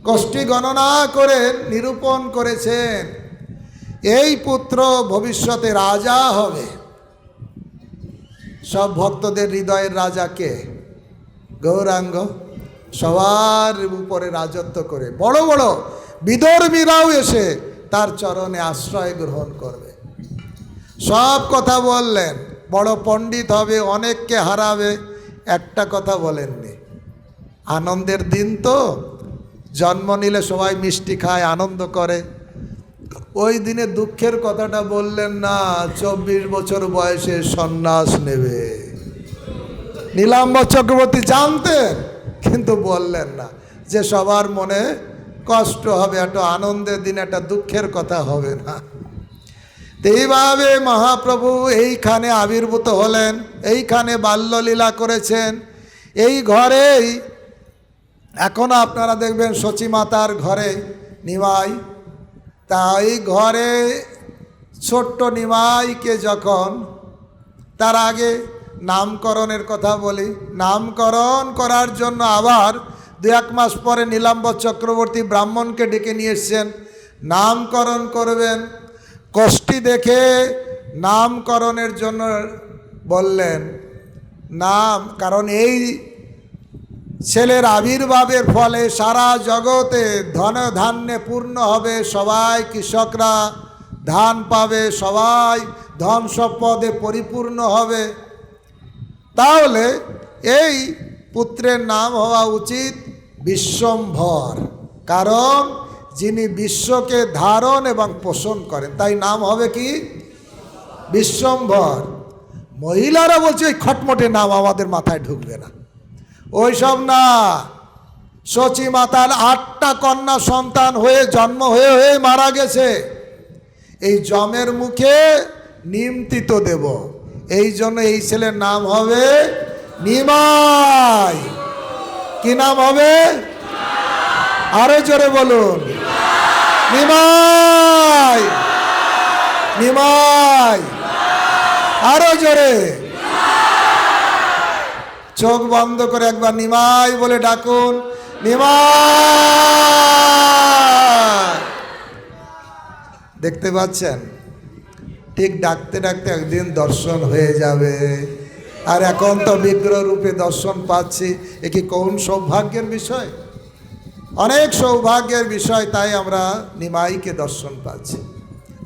কোষ্ঠী গণনা করে নিরূপণ করেছেন এই পুত্র ভবিষ্যতে রাজা হবে। সব ভক্তদের হৃদয়ের রাজা কে? গৌরাঙ্গ। সবার উপরে রাজত্ব করে বড় বড় বিদর্মীরাও এসে তার চরণে আশ্রয় গ্রহণ করবে। সব কথা বললেন, বড় পণ্ডিত হবে, অনেককে হারাবে, একটা কথা বলেননি আনন্দের দিন তো, জন্ম নিলে সবাই মিষ্টি খায় আনন্দ করে, ওই দিনে দুঃখের কথাটা বললেন না 24 বছর বয়সে সন্ন্যাস নেবে। নীলাম্বর চক্রবর্তী জানতেন কিন্তু বললেন না যে সবার মনে কষ্ট হবে, একটা আনন্দের দিন একটা দুঃখের কথা হবে না। এইভাবে মহাপ্রভু এইখানে আবির্ভূত হলেন, এইখানে বাল্যলীলা করেছেন, এই ঘরেই এখনও আপনারা দেখবেন সচিমাতার ঘরে নিমাই, তাই ঘরে ছোট্ট নিমাইকে যখন, তার আগে নামকরণের কথা বলি, নামকরণ করার জন্য আবার 2-1 মাস পরে নীলাম্বর চক্রবর্তী ব্রাহ্মণকে ডেকে নিয়ে এসছেন, নামকরণ করবেন। কোষ্ঠী দেখে নামকরণের জন্য বললেন নাম, কারণ এই ছেলের আবির্ভাবের ফলে সারা জগতে ধন ধান্যে পূর্ণ হবে, সবাই কৃষকরা ধান পাবে, সবাই ধন সম্পদে পরিপূর্ণ হবে। তাহলে এই পুত্রের নাম হওয়া উচিত বিশ্বম্ভর, কারণ যিনি বিশ্বকে ধারণ এবং পোষণ করেন, তাই নাম হবে কি বিশ্বম্ভর। মহিলারা বলছে ওই খটমটে নাম আমাদের মাথায় ঢুকবে না, ওই সব না। সচী মাতার 8টা কন্যা সন্তান হয়ে জন্ম হয়ে হয়ে মারা গেছে, এই যমের মুখে নিমতিত দেব, এই জন্য এই ছেলের নাম হবে নিমাই। কি নাম হবে? আরো জোরে বলুন, নিমাই। নিমাই, আরো জোরে, চোখ বন্ধ করে একবার নিমাই বলে ডাকুন, নিমাই। দেখতে পাচ্ছেন, ঠিক ডাকতে ডাকতে একদিন দর্শন হয়ে যাবে। আর এখন তো বিগ্রহ রূপে দর্শন পাচ্ছি, এ কি কোন সৌভাগ্যের বিষয়, অনেক সৌভাগ্যের বিষয়। তাই আমরা নিমাইকে দর্শন পাচ্ছি।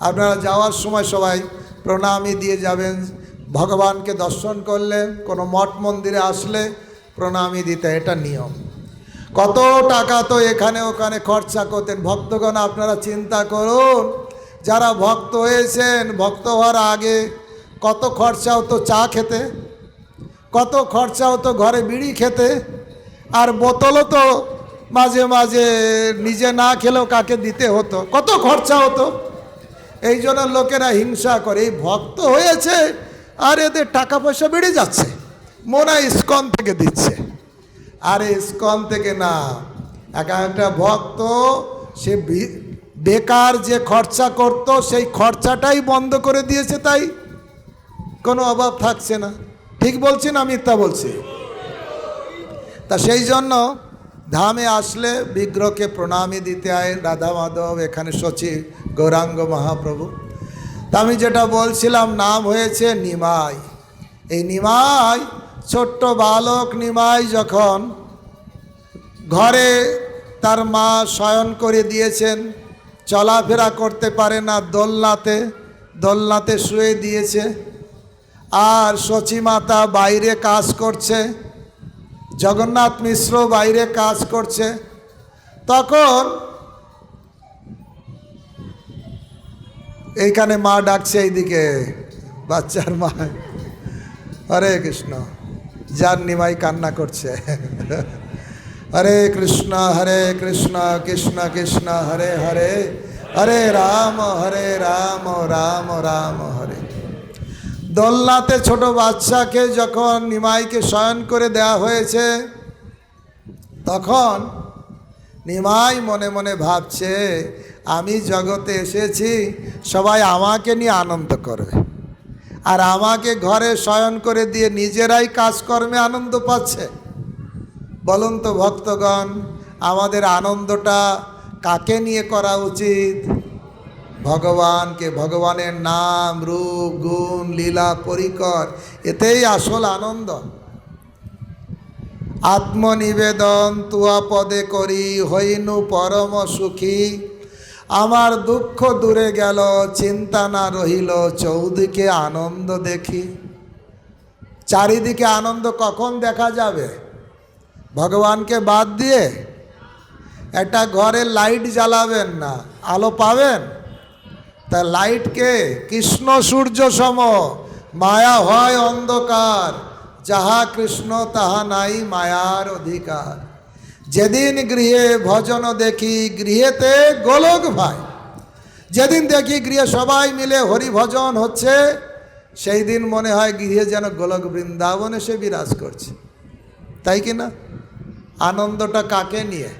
আপনারা যাওয়ার সময় সবাই প্রণামী দিয়ে যাবেন, ভগবানকে দর্শন করলে, কোনো মঠ মন্দিরে আসলে প্রণামী দিতে, এটা নিয়ম। কত টাকা তো এখানে ওখানে খরচা করতেন ভক্তগণ, আপনারা চিন্তা করুন। যারা ভক্ত হয়েছেন, ভক্ত হওয়ার আগে কত খরচা হতো চা খেতে, কত খরচা হতো ঘরে বিড়ি খেতে, আর বোতলও তো মাঝে মাঝে নিজে না খেলেও কাকে দিতে হতো, কত খরচা হতো। এই জন্য লোকেরা হিংসা করে, এই ভক্ত হয়েছে আর এদের টাকা পয়সা বেড়ে যাচ্ছে, মনে হয় ইস্কন থেকে দিচ্ছে। আরে ইস্কন থেকে না, একটা ভক্ত সে বেকার যে খরচা করত সেই খরচাটাই বন্ধ করে দিয়েছে, তাই কোনো অভাব থাকছে না। ঠিক বলছি না মিথ্যা বলছি? তা সেই জন্য ধামে আসলে বিগ্রহকে প্রণামী দিতে হয় রাধা মাধব, এখানে সচিব গৌরাঙ্গ মহাপ্রভু। তা আমি যেটা বলছিলাম, নাম হয়েছে নিমাই। এই নিমাই, ছোট্ট বালক নিমাই যখন ঘরে তার মা শয়ন করে দিয়েছেন, চলাফেরা করতে পারে না, দোলনাতে শুয়ে দিয়েছে, আর সচিমাতা বাইরে কাজ করছে, জগন্নাথ মিশ্র বাইরে কাজ করছে। তখন এইখানে মা ডাকছে, এইদিকে বাচ্চার মা, হরে কৃষ্ণ, যার নিমাই কান্না করছে, হরে কৃষ্ণ কৃষ্ণ কৃষ্ণ হরে হরে, হরে রাম রাম রাম হরে। দোলনাতে ছোট বাচ্চাকে যখন নিমাইকে শয়ন করে দেওয়া হয়েছে, তখন নিমাই মনে মনে ভাবছে, আমি জগতে এসেছি সবাই আমাকে নিয়ে আনন্দ করবে, আর আমাকে ঘরে শয়ন করে দিয়ে নিজেরাই কাজকর্মে আনন্দ পাচ্ছে। বলুন তো ভক্তগণ, আমাদের আনন্দটা কাকে নিয়ে করা উচিত? ভগবানকে। ভগবানের নাম, রূপ, গুণ, লীলা, পরিকর, এতেই আসল আনন্দ। আত্মনিবেদন তুয়া পদে করি, হইনু পরম সুখী। আমার দুঃখ দূরে গেল, চিন্তা না রহিল, চৌদিকে আনন্দ দেখি। চারিদিকে আনন্দ কখন দেখা যাবে? ভগবানকে বাদ দিয়ে? একটা ঘরে লাইট জ্বালাবেন না, আলো পাবেন? তা লাইটকে কৃষ্ণ সূর্য সম, মায়া হয় অন্ধকার, যাহা কৃষ্ণ তাহা নাই মায়ার অধিকার। যেদিন গৃহে ভজন দেখি, গৃহেতে গোলক ভাই। যেদিন দেখি গৃহে সবাই মিলে হরি ভজন হচ্ছে, সেই দিন মনে হয় গৃহে যেন গোলক বৃন্দাবন এসে বিরাজ করছে, তাই কি না? আনন্দটা কাকে নিয়ে?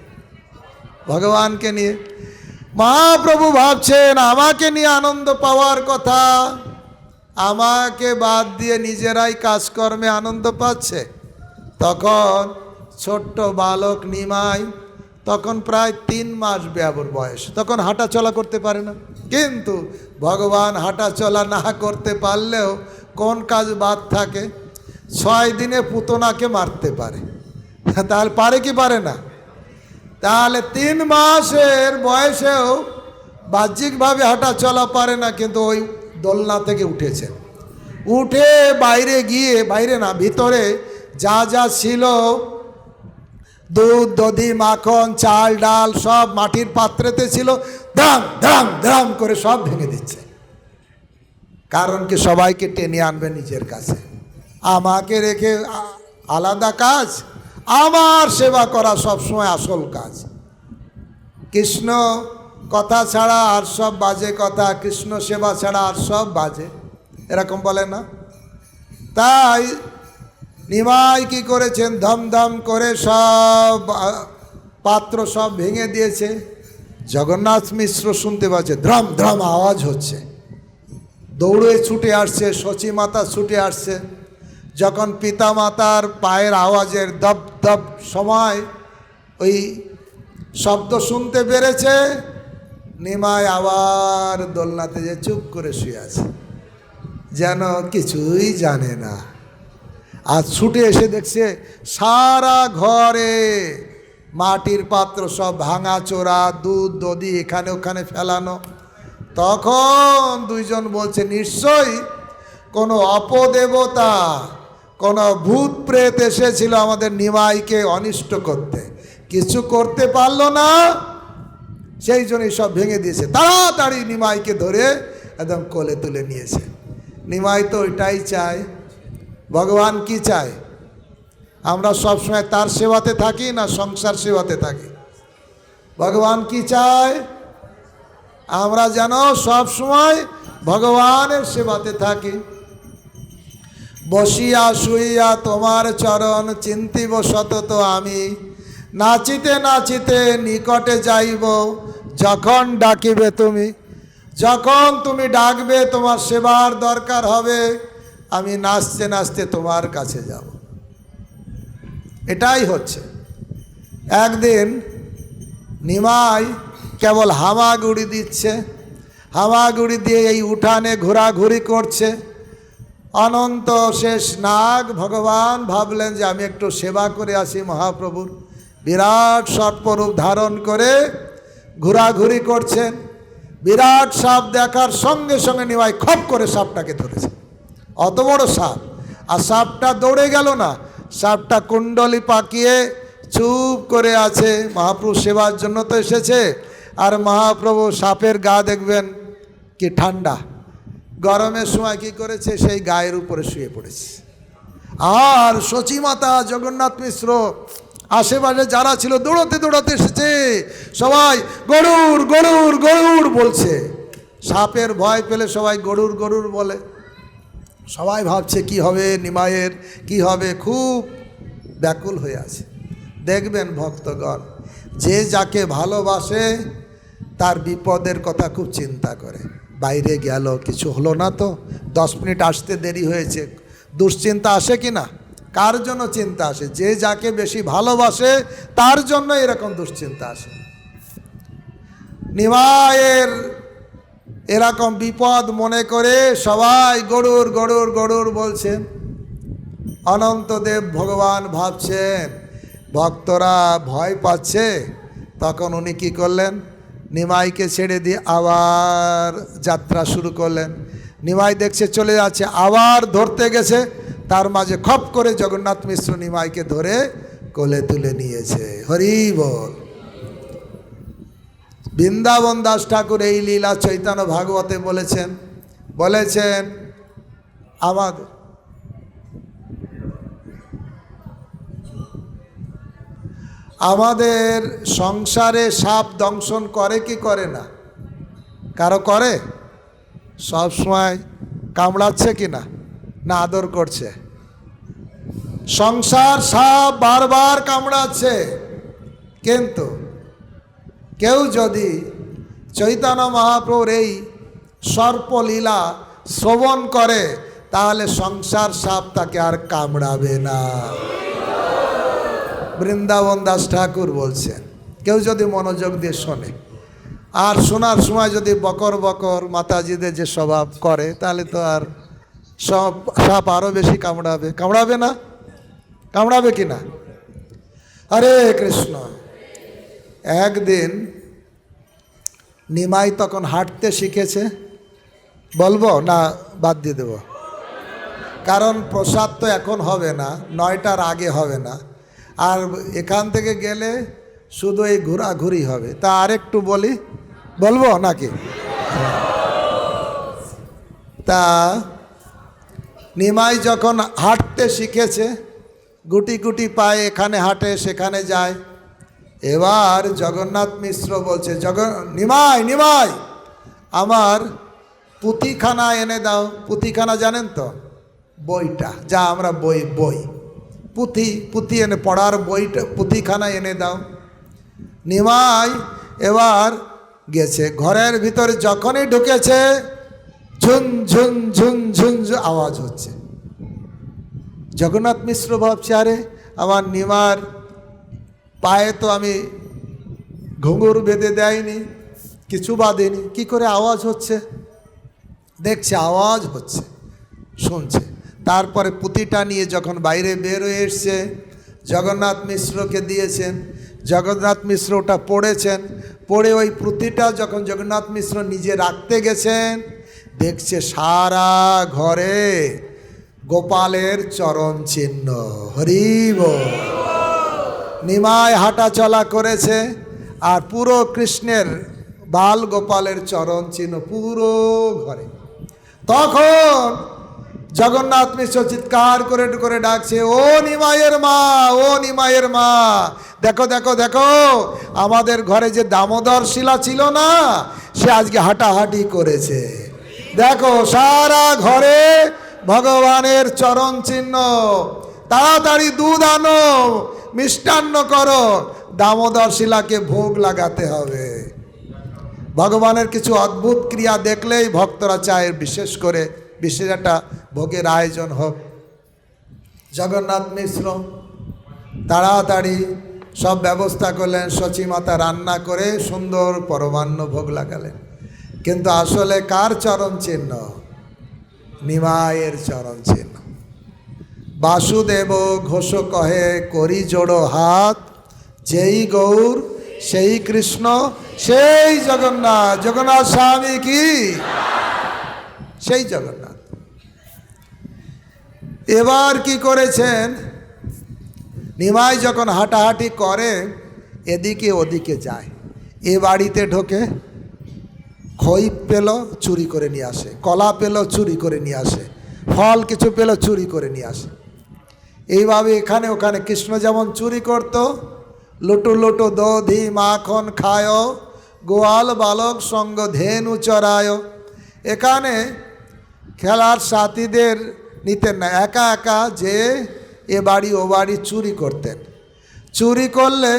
ভগবানকে নিয়ে। মহাপ্রভু ভাবছেন আমাকে নিয়ে আনন্দ পাওয়ার কথা, আমাকে বাদ দিয়ে নিজেরাই কাজকর্মে আনন্দ পাচ্ছে। তখন ছোট্ট বালক নিমাই, তখন প্রায় 3 মাস ব্যাবর বয়স, তখন হাঁটা চলা করতে পারে না। কিন্তু ভগবান হাঁটা চলা না করতে পারলেও কোন কাজ বাদ থাকে? 6 দিনে পুতনাকে মারতে পারে, তাহলে পারে কি পারে না? তাহলে 3 মাসের বয়সেও বাহ্যিকভাবে হাঁটা চলা পারে না, কিন্তু ওই দোলনা থেকে উঠেছে। উঠে বাইরে গিয়ে, বাইরে না ভিতরে যা যা ছিল, দুধ, দধি, মাখন, চাল, ডাল সব মাটির পাত্রেতে ছিল, ধাম ধাম ধাম করে সব ভেঙে দিচ্ছে। কারণ কি? সবাইকে টেনে আনবে নিজের কাছে। আমাকে রেখে আলাদা কাজ, আমার সেবা করা সবসময় আসল কাজ। কৃষ্ণ কথা ছাড়া আর সব বাজে কথা, কৃষ্ণ সেবা ছাড়া আর সব বাজে, এরকম বলে না? তাই নিমাই কি করেছেন? ধমধম করে সব পাত্র সব ভেঙে দিয়েছে। জগন্নাথ মিশ্র শুনতে পাচ্ছে, ধ্রম ধ্রম আওয়াজ হচ্ছে, দৌড়ে ছুটে আসছে, সচিমাতা ছুটে আসছে। যখন পিতা মাতার পায়ের আওয়াজের দপ দপ সময় ওই শব্দ শুনতে পেরেছে, নিমাই আবার দোলনাতে যে চুপ করে শুয়ে আছে, যেন কিছুই জানে না। আর ছুটে এসে দেখছে সারা ঘরে মাটির পাত্র সব ভাঙা চোরা, দুধ দধি এখানে ওখানে ফেলানো। তখন দুইজন বলছে, নিশ্চয়ই কোনো অপদেবতা, কোনো ভূত প্রেত এসেছিল আমাদের নিমাইকে অনিষ্ট করতে, কিছু করতে পারলো না, সেই জন্যই সব ভেঙে দিয়েছে। তাড়াতাড়ি নিমাইকে ধরে একদম কোলে তুলে নিয়েছে। নিমাই তো ওইটাই চায়। ভগবান কি চায়? আমরা সবসময় তার সেবাতে থাকি না সংসার সেবাতে থাকি? ভগবান কি চায়? আমরা যেন সবসময় ভগবানের সেবাতে থাকি। বসিয়া শুইয়া তোমার চরণ চিন্তিব সতত আমি, নাচিতে নাচিতে নিকটে যাইব, যখন ডাকিবে তুমি, যখন তুমি ডাকবে, তোমার সেবার দরকার হবে, আমি নাচতে নাচতে তোমার কাছে যাব। এটাই হচ্ছে। একদিন নিমাই কেবল হামাগুড়ি দিচ্ছে, হামাগুড়ি দিয়ে এই উঠানে ঘোরাঘুরি করছে। অনন্ত শেষ নাগ ভগবান ভাবলেন যে আমি একটু সেবা করে আসি মহাপ্রভুর। বিরাট সর্পরূপ ধারণ করে ঘোরাঘুরি করছেন। বিরাট সাপ দেখার সঙ্গে সঙ্গে নিমাই খপ করে সাপটাকে ধরেছে। অত বড় সাপ, আর সাপটা দৌড়ে গেল না, সাপটা কুণ্ডলি পাকিয়ে চুপ করে আছে। মহাপ্রভু সেবার জন্য তো এসেছে। আর মহাপ্রভু সাপের গা দেখবেন কি ঠান্ডা, গরমের সময় কি করেছে, সেই গায়ের উপরে শুয়ে পড়েছে। আর সচিমাতা, জগন্নাথ মিশ্র, আশেপাশে যারা ছিল দৌড়াতে দৌড়াতে এসেছে। সবাই গরুর গরুর গরুর বলছে। সাপের ভয় পেলে সবাই গরুর গরুর বলে। সবাই ভাবছে কি হবে নিমাইয়ের, কি হবে, খুব ব্যাকুল হয়ে আছে। দেখবেন ভক্তগণ, যে যাকে ভালোবাসে তার বিপদের কথা খুব চিন্তা করে। বাইরে গেল, কিছু হলো না তো, 10 মিনিট আসতে দেরি হয়েছে, দুশ্চিন্তা আসে কি না? কার জন্য চিন্তা আসে? যে যাকে বেশি ভালোবাসে তার জন্য এরকম দুশ্চিন্তা আসে। নিমাইয়ের এরকম বিপদ মনে করে সবাই গরুর গরুর গরুর বলছেন। অনন্তদেব ভগবান ভাবছেন ভক্তরা ভয় পাচ্ছে, তখন উনি কী করলেন, নিমাইকে ছেড়ে দিয়ে আবার যাত্রা শুরু করলেন। নিমাই দেখছে চলে যাচ্ছে, আবার ধরতে গেছে, তার মাঝে খপ করে জগন্নাথ মিশ্র নিমাইকে ধরে কোলে তুলে নিয়েছে। হরি বল। বৃন্দাবন দাস ঠাকুর এই লীলা চৈতন্য ভাগবতে বলেছেন আমাদের সংসারে সাপ দংশন করে কি করে না? কারো করে? সব সময় কামড়াচ্ছে কি না, না আদর করছে? সংসার সাপ বারবার কামড়াচ্ছে, কিন্তু কেউ যদি চৈতন্য মহাপ্রভুর এই সর্পলীলা শ্রবণ করে, তাহলে সংসার সাপ তাকে আর কামড়াবে না। বৃন্দাবন দাস ঠাকুর বলছেন, কেউ যদি মনোযোগ দিয়ে শোনে, আর শোনার সময় যদি বকর বকর মাতাজিদের যে স্বভাব করে, তাহলে তো আর সব সাপ আরও বেশি কামড়াবে। কামড়াবে না? কামড়াবে কি না? হরে কৃষ্ণ। একদিন নিমাই তখন হাঁটতে শিখেছে। বলবো না বাদ দিয়ে দেব? কারণ প্রসাদ তো এখন হবে না, 9টার আগে হবে না, আর এখান থেকে গেলে শুধু এই ঘোরাঘুরি হবে। তা আরেকটু বলবো নাকি? তা নিমাই যখন হাঁটতে শিখেছে, গুটি গুটি পায়ে এখানে হাঁটে সেখানে যায়। এবার জগন্নাথ মিশ্র বলছে, নিমাই নিমাই আমার পুঁথিখানা এনে দাও। পুঁথিখানা জানেন তো? বইটা, যা আমরা বই পুঁথি এনে পড়ার বইটা, পুঁথিখানা এনে দাও। নিমাই এবার গেছে, ঘরের ভিতরে যখনই ঢুকেছে ঝুন ঝুন ঝুন ঝুন আওয়াজ হচ্ছে। জগন্নাথ মিশ্র ভাবছে, আরে আমার নিমার পায়ে তো আমি ঘুঙুর বেঁধে দেয়নি, কিছু বাঁধেনি, কি করে আওয়াজ হচ্ছে? দেখছে আওয়াজ হচ্ছে, শুনছে। তারপরে পুঁথিটা নিয়ে যখন বাইরে বের হয়ে এসছে, জগন্নাথ মিশ্রকে দিয়েছেন। জগন্নাথ মিশ্র ওটা পড়েছেন। পড়ে ওই পুঁথিটা যখন জগন্নাথ মিশ্র নিজে রাখতে গেছেন, দেখছে সারা ঘরে গোপালের চরণ চিহ্ন। হরি বল। নিমাই হাঁটা চলা করেছে, আর পুরো কৃষ্ণের বাল গোপালের চরণ চিহ্ন পুরো ঘরে। তখন জগন্নাথ মিশ্র চিৎকার করে ডাকছে, ও নিমাইয়ের মা, ও নিমাইয়ের মা, দেখো দেখো দেখো, আমাদের ঘরে যে দামোদর শিলা ছিল না, সে আজকে হাঁটাহাঁটি করেছে। দেখো সারা ঘরে ভগবানের চরণ চিহ্ন। তাড়াতাড়ি দুধ আনো, মিষ্টান্ন করো, দামোদর শিলাকে ভোগ লাগাতে হবে। ভগবানের কিছু অদ্ভুত ক্রিয়া দেখলেই ভক্তরা চায় বিশেষ একটা ভোগের আয়োজন হোক। জগন্নাথ মিশ্র তাড়াতাড়ি সব ব্যবস্থা করলেন, সচিমাতা রান্না করে সুন্দর পরমান্ন ভোগ লাগালেন। কিন্তু আসলে কার চরণ চিহ্ন? নিমাইয়ের চরণ চিহ্ন। বাসুদেব ঘোষ কহে করি জোড়ো হাত, যেই গৌর সেই কৃষ্ণ সেই জগন্নাথ। জগন্নাথ স্বামী কি? সেই জগন্নাথ। এবার কি করেছেন, নিমাই যখন হাঁটাহাঁটি করে এদিকে ওদিকে যায়, এ বাড়িতে ঢোকে, খই পেল চুরি করে নিয়ে আসে, কলা পেল চুরি করে নিয়ে আসে, ফল কিছু পেল চুরি করে নিয়ে আসে। এইভাবে এখানে ওখানে কৃষ্ণ যেমন চুরি করত, লুটু লুটু দধি মাখন খায়, গোয়াল বালক সঙ্গ ধেনু চড়ায়। এখানে খেলার সাথীদের নিতেন না, একা একা যে এ বাড়ি ও বাড়ি চুরি করতেন। চুরি করলে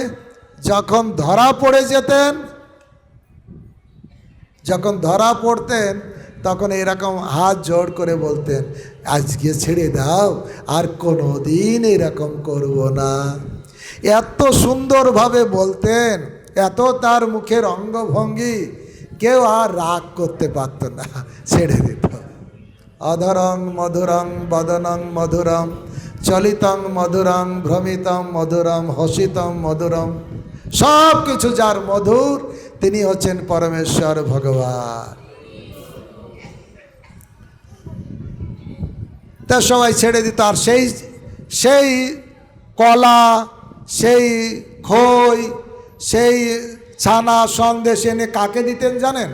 যখন ধরা পড়ে যেতেন, যখন ধরা পড়তেন তখন এরকম হাত জোড় করে বলতেন, আজকে ছেড়ে দাও, আর কোনো দিন এরকম করব না। এত সুন্দরভাবে বলতেন, এত তার মুখের অঙ্গভঙ্গি, কেউ আর রাগ করতে পারত না, ছেড়ে দিত। অধরং মধুরং বদনং মধুরম, চলিতং মধুরং ভ্রমিতং মধুরম, হসিতং মধুরম। সব কিছু যার মধুর তিনি হচ্ছেন পরমেশ্বর ভগবান। তা সবাই ছেড়ে দিত। আর সেই কলা, সেই খই, সেই ছানা সন্দেশ এনে কাকে দিতেন জানেন?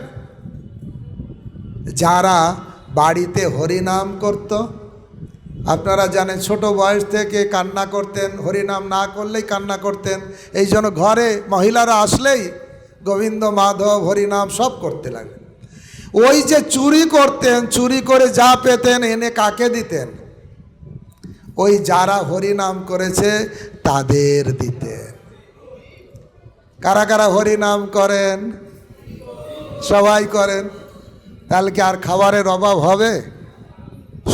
যারা বাড়িতে হরিনাম করত। আপনারা জানেন ছোট বয়স থেকে কান্না করতেন, হরিনাম না করলেই কান্না করতেন। এই জন্য ঘরে মহিলারা আসলেই গোবিন্দ মাধব হরিনাম সব করতে লাগলেন। ওই যে চুরি করতেন, চুরি করে যা পেতেন এনে কাকে দিতেন? ওই যারা হরিনাম করেছে তাদের দিতেন। কারা কারা হরিনাম করেন? সবাই করেন। তাহলে কি আর খাবারের অভাব হবে?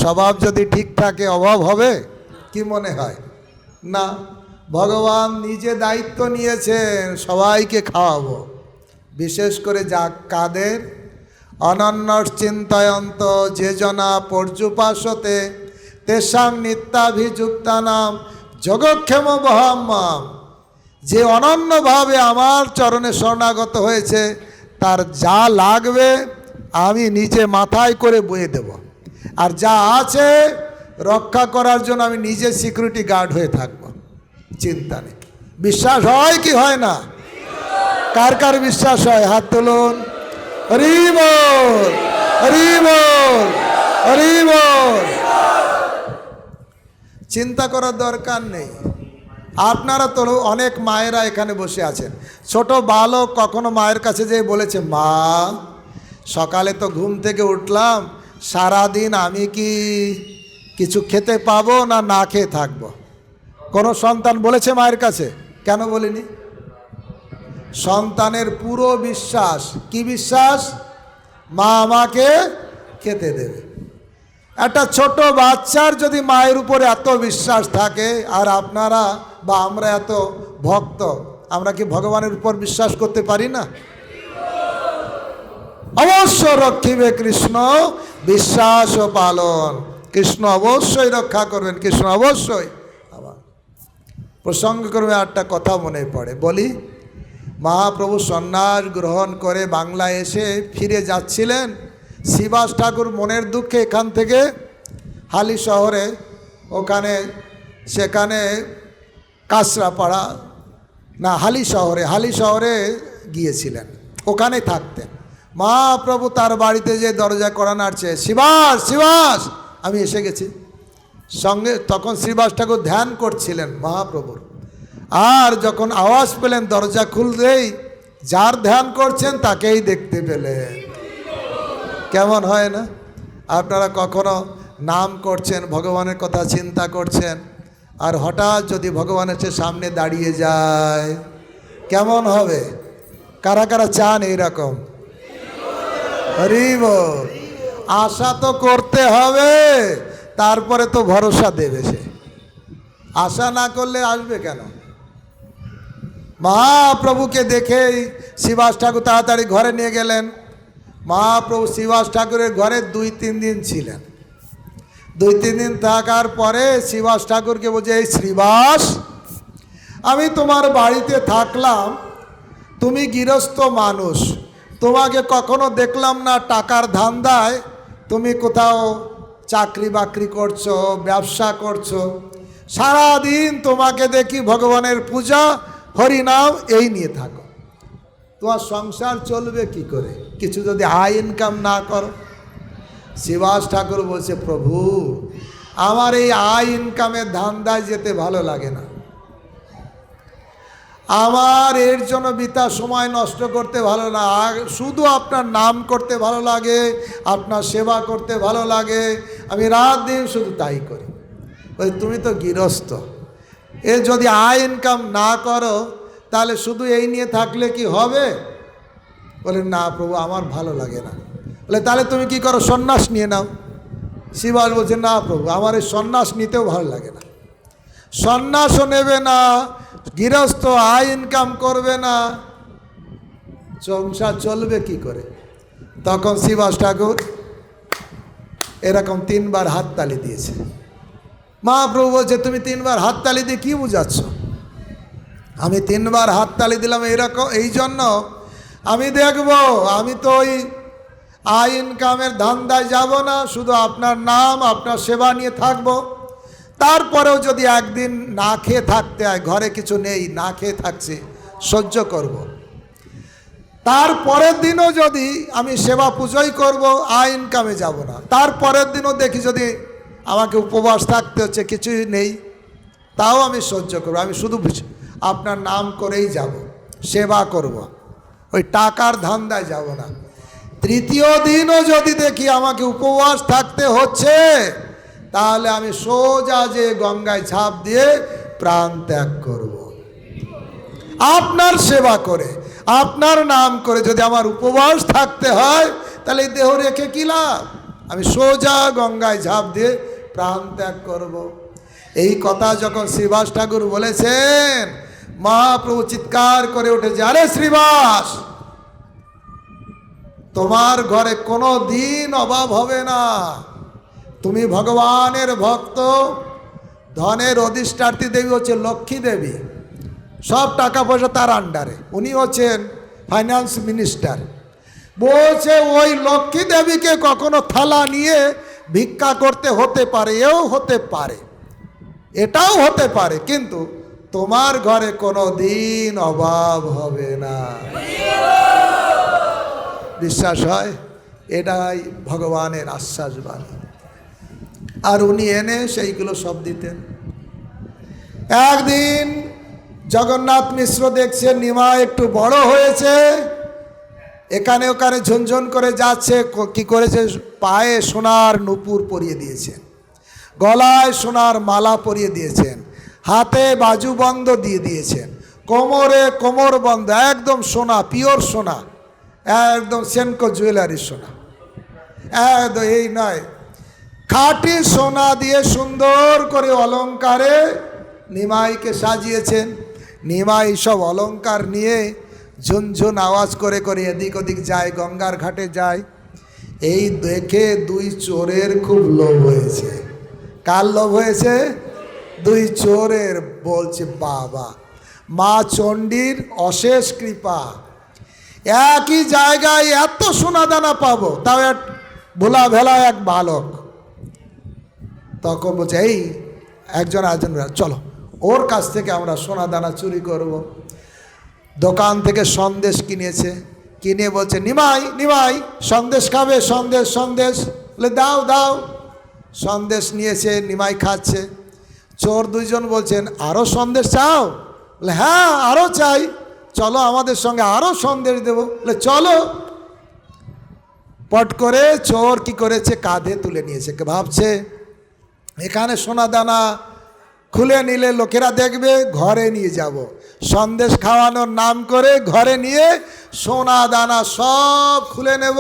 স্বভাব যদি ঠিক থাকে অভাব হবে কি মনে হয়? না, ভগবান নিজে দায়িত্ব নিয়েছেন সবাইকে খাওয়াবো। বিশেষ করে যা কাদের অনন্য চিন্তয়ন্ত যে জনা পর্যুপাসতে তেষাং নিত্যাভিযুক্তানাম যোগক্ষেম বহাম্মাম। যে অনন্যভাবে আমার চরণে শরণাগত হয়েছে তার যা লাগবে আমি নিজে মাথায় করে বয়ে দেব, আর যা আছে রক্ষা করার জন্য আমি নিজে সিকিউরিটি গার্ড হয়ে থাকব। চিন্তা নেই। বিশ্বাস হয় কি হয় না? কার কার বিশ্বাস হয়? হাত তুলুন। হরি বল, হরি বল, হরি বল। চিন্তা করার দরকার নেই। আপনারা তো অনেক মায়েরা এখানে বসে আছেন, ছোট বালক কখনো মায়ের কাছে যেয়ে বলেছে, মা সকালে তো ঘুম থেকে উঠলাম, সারাদিন আমি কি কিছু খেতে পাবো না না খেয়ে থাকবো? কোনো সন্তান বলেছে মায়ের কাছে? কেন বলিনি? সন্তানের পুরো বিশ্বাস, কি বিশ্বাস? মা আমাকে খেতে দেবে। একটা ছোট বাচ্চার যদি মায়ের উপরে এত বিশ্বাস থাকে, আর আপনারা বা আমরা এত ভক্ত, আমরা কি ভগবানের উপর বিশ্বাস করতে পারি না? অবশ্য রক্ষিবে কৃষ্ণ বিশ্বাস ও পালন। কৃষ্ণ অবশ্যই রক্ষা করবেন, কৃষ্ণ অবশ্যই। আবার প্রসঙ্গ করবে একটা কথা মনে পড়ে, বলি। মহাপ্রভু সন্ন্যাস গ্রহণ করে বাংলায় এসে ফিরে যাচ্ছিলেন। শ্রীবাস ঠাকুর মনের দুঃখে এখান থেকে হালি শহরে, সেখানে কাঁচরাপাড়া না হালি শহরে গিয়েছিলেন, ওখানে থাকতেন। মহাপ্রভু তার বাড়িতে যে দরজা করা নাড়ছে, শ্রীবাস শ্রীবাস আমি এসে গেছি। সঙ্গে তখন শ্রীবাস ঠাকুর ধ্যান করছিলেন মহাপ্রভুর। আর যখন আওয়াজ পেলেন দরজা খুলতেই যার ধ্যান করছেন তাকেই দেখতে পেলেন। কেমন হয় না? আপনারা কখনো নাম করছেন, ভগবানের কথা চিন্তা করছেন, আর হঠাৎ যদি ভগবানের সামনে দাঁড়িয়ে যায় কেমন হবে? কারা কারা চান এইরকম? হরি বল। আশা তো করতে হবে, তারপরে তো ভরসা দেবে সে। আশা না করলে আসবে কেন? মহাপ্রভুকে দেখেই শ্রীবাস ঠাকুর তাড়াতাড়ি ঘরে নিয়ে গেলেন। মহাপ্রভু শ্রীবাস ঠাকুরের ঘরে 2-3 দিন ছিলেন। 2-3 দিন থাকার পরে শ্রীবাস ঠাকুরকে বলছে, এই শ্রীবাস, আমি তোমার বাড়িতে থাকলাম, তুমি গৃহস্থ মানুষ, তোমাকে কখনো দেখলাম না টাকার ধান্দায় তুমি কোথাও চাকরি বাকরি করছো, ব্যবসা করছো। সারাদিন তোমাকে দেখি ভগবানের পূজা, হরিনাম এই নিয়ে থাকো। তোমার সংসার চলবে কি করে, কিছু যদি আয় ইনকাম না করো? শ্রীবাস ঠাকুর বলছে, প্রভু, আমার এই আয় ইনকামের ধান্দায় যেতে ভালো লাগে না, আমার এর জন্য বৃথা সময় নষ্ট করতে ভালো না, শুধু আপনার নাম করতে ভালো লাগে, আপনার সেবা করতে ভালো লাগে, আমি রাত দিন শুধু তাই করি। ওই তুমি তো গৃহস্থ, এ যদি আয় ইনকাম না করো তাহলে শুধু এই নিয়ে থাকলে কি হবে? বলে, না প্রভু, আমার ভালো লাগে না। বলে, তাহলে তুমি কি করো, সন্ন্যাস নিয়ে নাও। শ্রীবাস বলছে, না প্রভু, আমার এই সন্ন্যাস নিতেও ভালো লাগে না, সন্ন্যাসও নেবে না, গৃহস্থ আয় ইনকাম করবে না, সংসার চলবে কি করে? তখন শ্রীবাস ঠাকুর এরকম 3 বার হাততালি দিয়েছে। মহাপ্রভু বলছে, তুমি 3 বার হাততালি দিয়ে কী বুঝাচ্ছ? আমি 3 বার হাততালি দিলাম এইরকম, এই জন্য আমি দেখব, আমি তো ওই আয় ইনকামের ধান্দায় যাব না, শুধু আপনার নাম, আপনার সেবা নিয়ে থাকবো। তারপরেও যদি একদিন না খেয়ে থাকতে হয়, ঘরে কিছু নেই, না খেয়ে থাকছে, সহ্য করব। তারপরের দিনও যদি আমি সেবা পুজোই করব, আয় ইনকামে যাব না। তারপরের দিনও দেখি যদি আমাকে উপবাস থাকতে হচ্ছে, কিছুই নেই, তাও আমি সহ্য করব, আমি শুধু আপনার নাম করেই যাব, সেবা করব, ওই টাকার ধান্দায় যাব না। তৃতীয় দিনও যদি দেখি আমাকে উপবাস থাকতে হচ্ছে, তাহলে আমি সোজা যে গঙ্গায় ঝাঁপ দিয়ে প্রাণ ত্যাগ করব। আপনার সেবা করে, আপনার নাম করে যদি আমার উপবাস থাকতে হয়, তাহলে এই দেহ রেখে কি লাভ? আমি সোজা গঙ্গায় ঝাঁপ দিয়ে প্রাণ ত্যাগ করব। এই কথা যখন শ্রীবাস ঠাকুর বলেছেন, মহাপ্রভু চিৎকার করে উঠেছে, আরে শ্রীবাস, তোমার ঘরে কোনো দিন অভাব হবে না, তুমি ভগবানের ভক্ত, ধনের অধিষ্ঠাত্রী দেবী হচ্ছে লক্ষ্মী দেবী, সব টাকা পয়সা তার আন্ডারে, উনি হচ্ছেন ফাইন্যান্স মিনিস্টার। বলছে ওই লক্ষ্মী দেবীকে কখনো থালা নিয়ে ভিক্ষা করতে হতে পারে, এও হতে পারে, এটাও হতে পারে, কিন্তু তোমার ঘরে কোনো দিন অভাব হবে না। বিশ্বাস হয়? এটাই ভগবানের আশ্বাসবাণী। আর উনি এনে সেইগুলো সব দিতেন। একদিন জগন্নাথ মিশ্র দেখছেন নিমা একটু বড় হয়েছে, এখানে ওখানে ঝনঝন করে যাচ্ছে, কি করেছে, পায়ে সোনার নূপুর পরিয়ে দিয়েছেন, গলায় সোনার মালা পরিয়ে দিয়েছেন, হাতে বাজুবন্ধ দিয়ে দিয়েছেন, কোমরে কোমরবন্ধ, একদম সোনা, পিওর সোনা, একদম সেনকো জুয়েলারি সোনা, একদম এই নয়, খাঁটি সোনা দিয়ে সুন্দর করে অলঙ্কারে নিমাইকে সাজিয়েছেন। নিমাই সব অলঙ্কার নিয়ে ঝুনঝুন আওয়াজ করে করে এদিক ওদিক যায়, গঙ্গার ঘাটে যায়। এই দেখে 2 চোরের খুব লোভ হয়েছে। কার লোভ হয়েছে? 2 চোরের। বলছে, বাবা, মা চণ্ডীর অশেষ কৃপা, একই জায়গায় এত সোনাদানা পাবো, তাও এক ভোলা ভেলা এক বালক। তখন বলছে, এই একজন চলো, ওর কাছ থেকে আমরা সোনাদানা চুরি করব। দোকান থেকে সন্দেশ কিনেছে, কিনে বলছে, নিমাই নিমাই সন্দেশ খাবে? সন্দেশ সন্দেশ। বলে, দাও দাও। সন্দেশ নিয়েছে, নিমাই খাচ্ছে। চোর 2 জন বলছেন, আরও সন্দেশ চাও? বলে, হ্যাঁ আরও চাই, চলো আমাদের সঙ্গে আরও সন্দেশ দেবো। বলে, চলো। পট করে চোর কি করেছে, কাঁধে তুলে নিয়েছে, ভাবছে এখানে সোনাদানা খুলে নিলে লোকেরা দেখবে, ঘরে নিয়ে যাব, সন্দেশ খাওয়ানোর নাম করে ঘরে নিয়ে সোনাদানা সব খুলে নেব,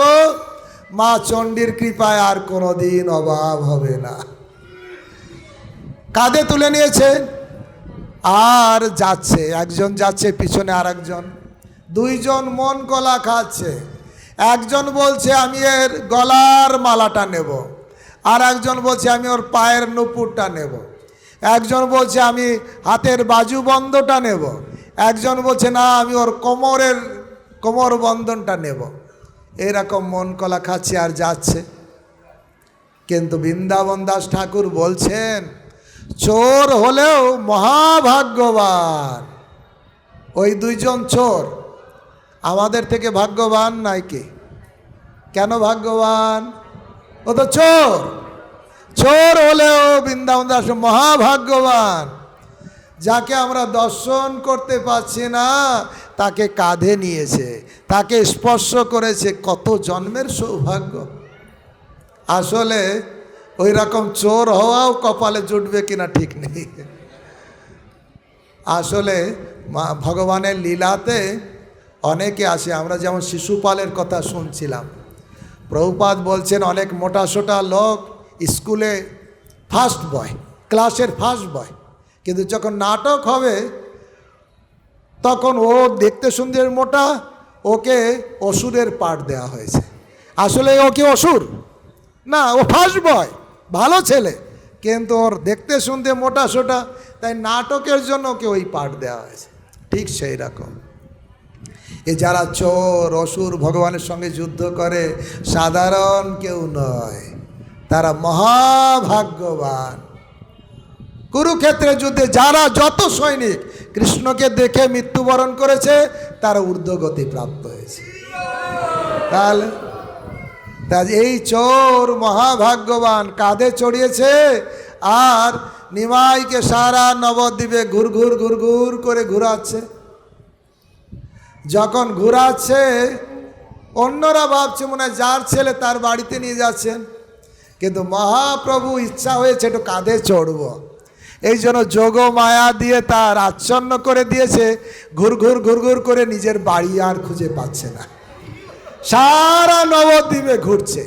মা চণ্ডীর কৃপায় আর কোনোদিন অভাব হবে না। কাঁধে তুলে নিয়েছে আর যাচ্ছে, একজন যাচ্ছে পিছনে আর একজন, দুইজন মন কলা খাচ্ছে। একজন বলছে আমি এর গলার মালাটা নেব, আর একজন বলছে আমি ওর পায়ের নুপুরটা নেব, একজন বলছে আমি হাতের বাজুবন্ধটা নেব, একজন বলছে না আমি ওর কোমর বন্ধনটা নেব। এরকম মন কলা খাচ্ছে আর যাচ্ছে। কিন্তু বৃন্দাবন দাস ঠাকুর বলছেন চোর হলেও মহাভাগ্যবান। ওই দুইজন চোর আমাদের থেকে ভাগ্যবান নাই কি? কেন ভাগ্যবান? ও তো চোর। চোর হলেও বৃন্দাবন দাস মহাভাগ্যবান। যাকে আমরা দর্শন করতে পারছি না তাকে কাঁধে নিয়েছে, তাকে স্পর্শ করেছে, কত জন্মের সৌভাগ্য। আসলে ওই রকম চোর হওয়াও কপালে জুটবে কিনা ঠিক নেই। আসলে ভগবানের লীলাতে অনেকে আসে। আমরা যেমন শিশুপালের কথা শুনছিলাম, প্রভুপাদ বলছেন অনেক মোটাসোটা লোক স্কুলে ফার্স্ট বয়, ক্লাসের ফার্স্ট বয়, কিন্তু যখন নাটক হবে তখন ও দেখতে সুন্দর মোটা, ওকে অসুরের পাঠ দেওয়া হয়েছে। আসলে ও কি অসুর না, ও ফার্স্ট বয়, ভালো ছেলে, কিন্তু ওর দেখতে শুনতে মোটা সোটা, তাই নাটকের জন্য ওকে ওই পাঠ দেওয়া হয়েছে। ঠিক সেই রকম এ যারা চোর অসুর ভগবানের সঙ্গে যুদ্ধ করে সাধারণ কেউ নয়, তারা মহাভাগ্যবান। কুরুক্ষেত্রের যুদ্ধে যারা যত সৈনিক কৃষ্ণকে দেখে মৃত্যুবরণ করেছে তারা ঊর্ধ্বগতি প্রাপ্ত হয়েছে। তাহলে এই চোর মহাভাগ্যবান, কাঁধে চড়িয়েছে আর নিমাইকে সারা নবদ্বীপে ঘুরঘুর ঘুরঘুর করে ঘুরাচ্ছে। যখন ঘুরাচ্ছে অন্যরা ভাবছে মনে হয় যার ছেলে তার বাড়িতে নিয়ে যাচ্ছেন, কিন্তু মহাপ্রভু ইচ্ছা হয়েছে একটু কাঁধে চড়ব, এই জন্য যোগ মায়া দিয়ে তার আচ্ছন্ন করে দিয়েছে। ঘুরঘুর ঘুরঘুর করে নিজের বাড়ি আর খুঁজে পাচ্ছে না, সারা নবদ্বীপে ঘুরছে।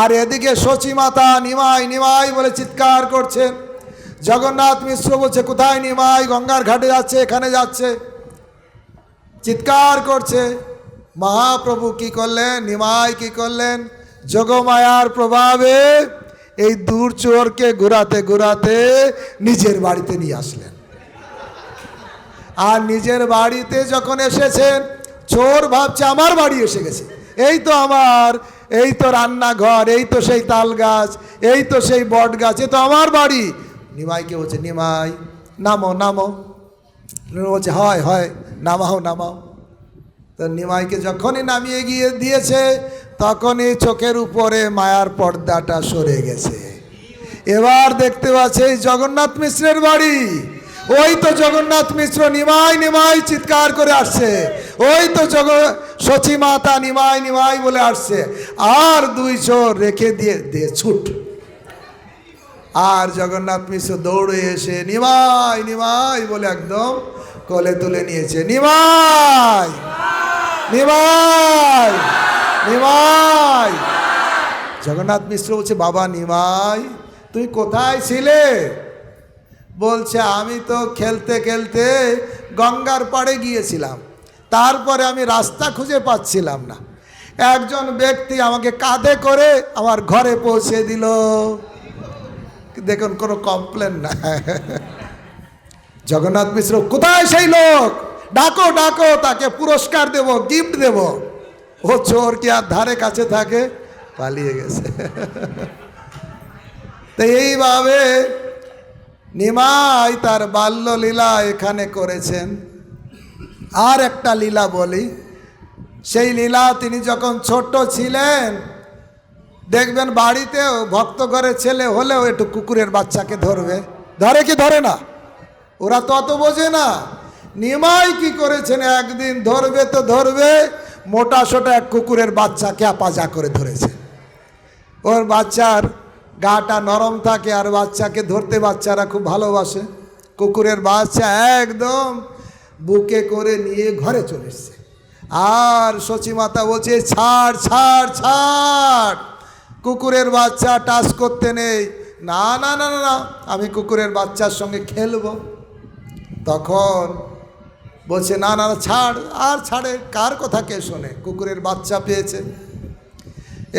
আর এদিকে শচী মাতা নিমাই নিমাই বলে চিৎকার করছেন। জগন্নাথ মিশ্র বলছে কোথায় নিমাই? গঙ্গার ঘাটে যাচ্ছে, এখানে যাচ্ছে, চিৎকার করছে। মহাপ্রভু কি করলেন? নিমাই কি করলেন? যোগমায়ার প্রভাবে এই দূর চোরকে ঘুরাতে ঘুরাতে নিজের বাড়িতে নিয়ে আসলেন। আর নিজের বাড়িতে যখন এসেছেন চোর ভাবছে আমার বাড়ি এসে গেছে, এই তো আমার, এই তো রান্নাঘর, এই তো সেই তাল গাছ, এই তো সেই বট গাছ, এ তো আমার বাড়ি। নিমাইকে বলছে নিমাই নামো নামো, বলছে হয় হয় নামাও নামাও। তো নিমাইকে যখনই নামিয়ে গিয়ে দিয়েছে তখনই চোখের উপরে মায়ার পর্দাটা সরে গেছে। এবার দেখতে পাচ্ছে এই জগন্নাথ মিশ্রের বাড়ি। ওই তো জগন্নাথ মিশ্র নিমাই নিমাই চিৎকার করে আসছে, ওই তো শচী মাতা নিমাই নিমাই বলে আসছে। আর দুই চোর রেখে দিয়ে ছুট। আর জগন্নাথ মিশ্র দৌড়ে এসে নিমাই নিমাই বলে একদম কোলে তুলে নিয়েছে। নিমাই নিমাই নিমাই। জগন্নাথ মিশ্র বলছে বাবা নিমাই তুই কোথায় ছিলে? বলছে আমি তো খেলতে খেলতে গঙ্গার পাড়ে গিয়েছিলাম, তারপরে আমি রাস্তা খুঁজে পাচ্ছিলাম না, একজন ব্যক্তি আমাকে কাঁধে করে আমার ঘরে পৌঁছে দিল। দেখুন কোনো কমপ্লেন না। জগন্নাথ মিশ্র কোথায় সেই লোক? ডাকো ডাকো, তাকে পুরস্কার দেব, গিফট দেব। ও চোর কি আর ধারে কাছে থাকে? পালিয়ে গেছে। তো এইভাবে নিমাই তার বাল্য লীলা এখানে করেছেন। আর একটা লীলা বলি, সেই লীলা তিনি যখন ছোট ছিলেন দেখবেন বাড়িতেও ভক্ত ঘরের ছেলে হলেও একটু কুকুরের বাচ্চাকে ধরবে, ধরে কি ধরে না? ওরা তো অত বোঝে না। নিমাই কি করেছেন, একদিন ধরবে তো ধরবে, মোটা সোটা এক কুকুরের বাচ্চাকে আপাজা করে ধরেছে। ওর বাচ্চার গাটা নরম থাকে আর বাচ্চাকে ধরতে বাচ্চারা খুব ভালোবাসে। কুকুরের বাচ্চা একদম বুকে করে নিয়ে ঘরে চলে এসছে। আর সচিমাতা বলছে ছাড় ছাড় ছাড়, কুকুরের বাচ্চা টাচ করতে নেই। না না না না, আমি কুকুরের বাচ্চার সঙ্গে খেলবো। তখন বলছে না না ছাড়, আর ছাড়ে, কার কথা কে শোনে, কুকুরের বাচ্চা পেয়েছে।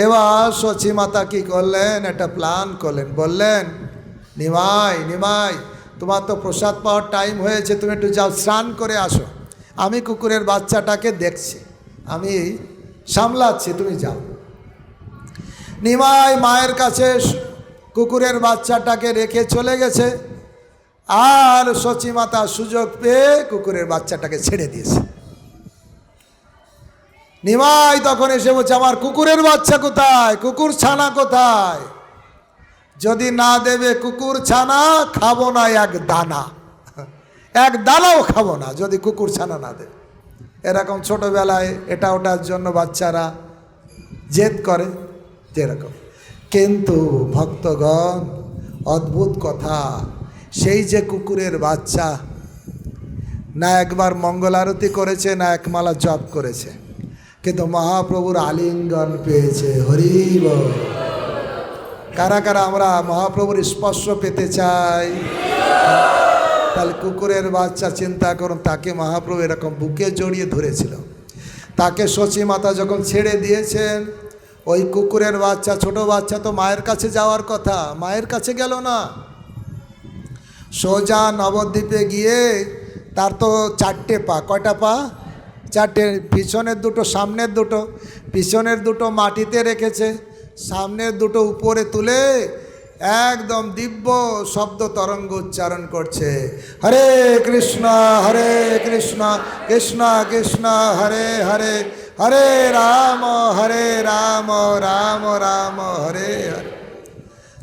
এবার সচিমাতা কি করলেন, একটা প্ল্যান করলেন, বললেন নিমাই নিমাই, তোমার তো প্রসাদ পাওয়ার টাইম হয়েছে, তুমি একটু যাও স্নান করে আসো, আমি কুকুরের বাচ্চাটাকে দেখছি, আমি সামলাচ্ছি, তুমি যাও। নিমাই মায়ের কাছে কুকুরের বাচ্চাটাকে রেখে চলে গেছে, আর সচিমাতা সুযোগ পেয়ে কুকুরের বাচ্চাটাকে ছেড়ে দিয়েছে। নিমাই তখন এসে বলছে আমার কুকুরের বাচ্চা কোথায়, কুকুর ছানা কোথায়? যদি না দেবে কুকুর ছানা, খাবো না এক দানা, এক দানাও খাবো না যদি কুকুর ছানা না দেবে। এরকম ছোটবেলায় এটা ওটার জন্য বাচ্চারা জেদ করে যেরকম। কিন্তু ভক্তগণ, অদ্ভুত কথা, সেই যে কুকুরের বাচ্চা না একবার মঙ্গল আরতি করেছে, না একমালা জপ করেছে, কিন্তু মহাপ্রভুর আলিঙ্গন পেয়েছে। হরি বল। কারা কারা আমরা মহাপ্রভুর স্পর্শ পেতে চাই? তাহলে কুকুরের বাচ্চা চিন্তা করুন, তাকে মহাপ্রভু এরকম বুকে জড়িয়ে ধরেছিল। তাকে সচিমাতা যখন ছেড়ে দিয়েছেন, ওই কুকুরের বাচ্চা, ছোট বাচ্চা তো মায়ের কাছে যাওয়ার কথা, মায়ের কাছে গেল না, সোজা নবদ্বীপে গিয়ে, তার তো চারটে পা, কয়টা পা? চারটে, পিছনের দুটো সামনের দুটো, পিছনের দুটো মাটিতে রেখেছে, সামনের দুটো উপরে তুলে একদম দিব্য শব্দ তরঙ্গ উচ্চারণ করছে, হরে কৃষ্ণ কৃষ্ণ কৃষ্ণ হরে হরে, হরে রাম রাম রাম হরে হরে।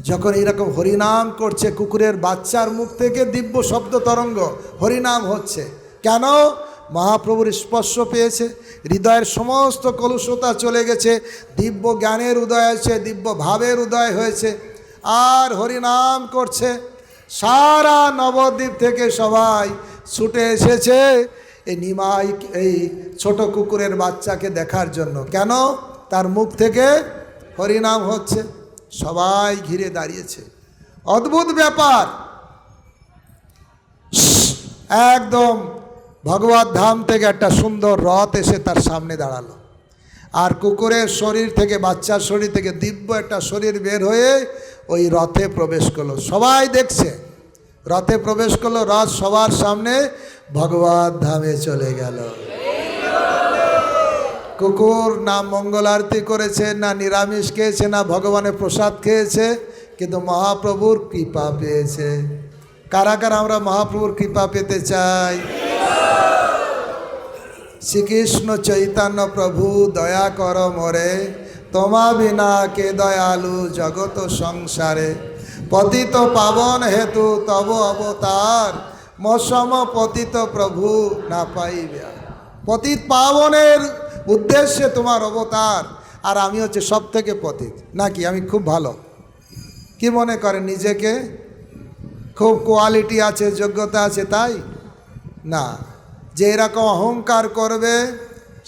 যখন এইরকম হরিনাম করছে, কুকুরের বাচ্চার মুখ থেকে দিব্য শব্দ তরঙ্গ হরিনাম হচ্ছে। কেন? মহাপ্রভুর স্পর্শ পেয়েছে, হৃদয়ের সমস্ত কলুষতা চলে গেছে, দিব্য জ্ঞানের উদয় হয়েছে, দিব্য ভাবের উদয় হয়েছে, আর হরিনাম করছে। সারা নবদ্বীপ থেকে সবাই ছুটে এসেছে এই নিমাই, এই ছোট কুকুরের বাচ্চাকে দেখার জন্য। কেন? তার মুখ থেকে হরিনাম হচ্ছে, সবাই ঘিরে দাঁড়িয়েছে। অদ্ভুত ব্যাপার, একদম ভগবত ধাম থেকে একটা সুন্দর রথ এসে তার সামনে দাঁড়ালো, আর কুকুরের শরীর থেকে, বাচ্চার শরীর থেকে দিব্য একটা শরীর বের হয়ে ওই রথে প্রবেশ করলো। সবাই দেখছে, রথে প্রবেশ করলো, রথ সবার সামনে ভগবত ধামে চলে গেল। কুকুর না মঙ্গল আরতি করেছে, না নিরামিষ খেয়েছে, না ভগবানের প্রসাদ খেয়েছে, কিন্তু মহাপ্রভুর কৃপা পেয়েছে। কারা কারা আমরা মহাপ্রভুর কৃপা পেতে চাই? শ্রীকৃষ্ণ চৈতন্য প্রভু দয়া কর মোরে, তোমা বিনা কে দয়ালু জগত সংসারে, পতিত পাবন হেতু তব অবতার, মসম পতিত প্রভু না পাইবে। পতিত পাবনের উদ্দেশ্যে তোমার অবতার, আর আমি হচ্ছে সব থেকে পতিত। নাকি আমি খুব ভালো? কি মনে করেন নিজেকে? খুব কোয়ালিটি আছে, যোগ্যতা আছে, তাই না? যে এরকম অহংকার করবে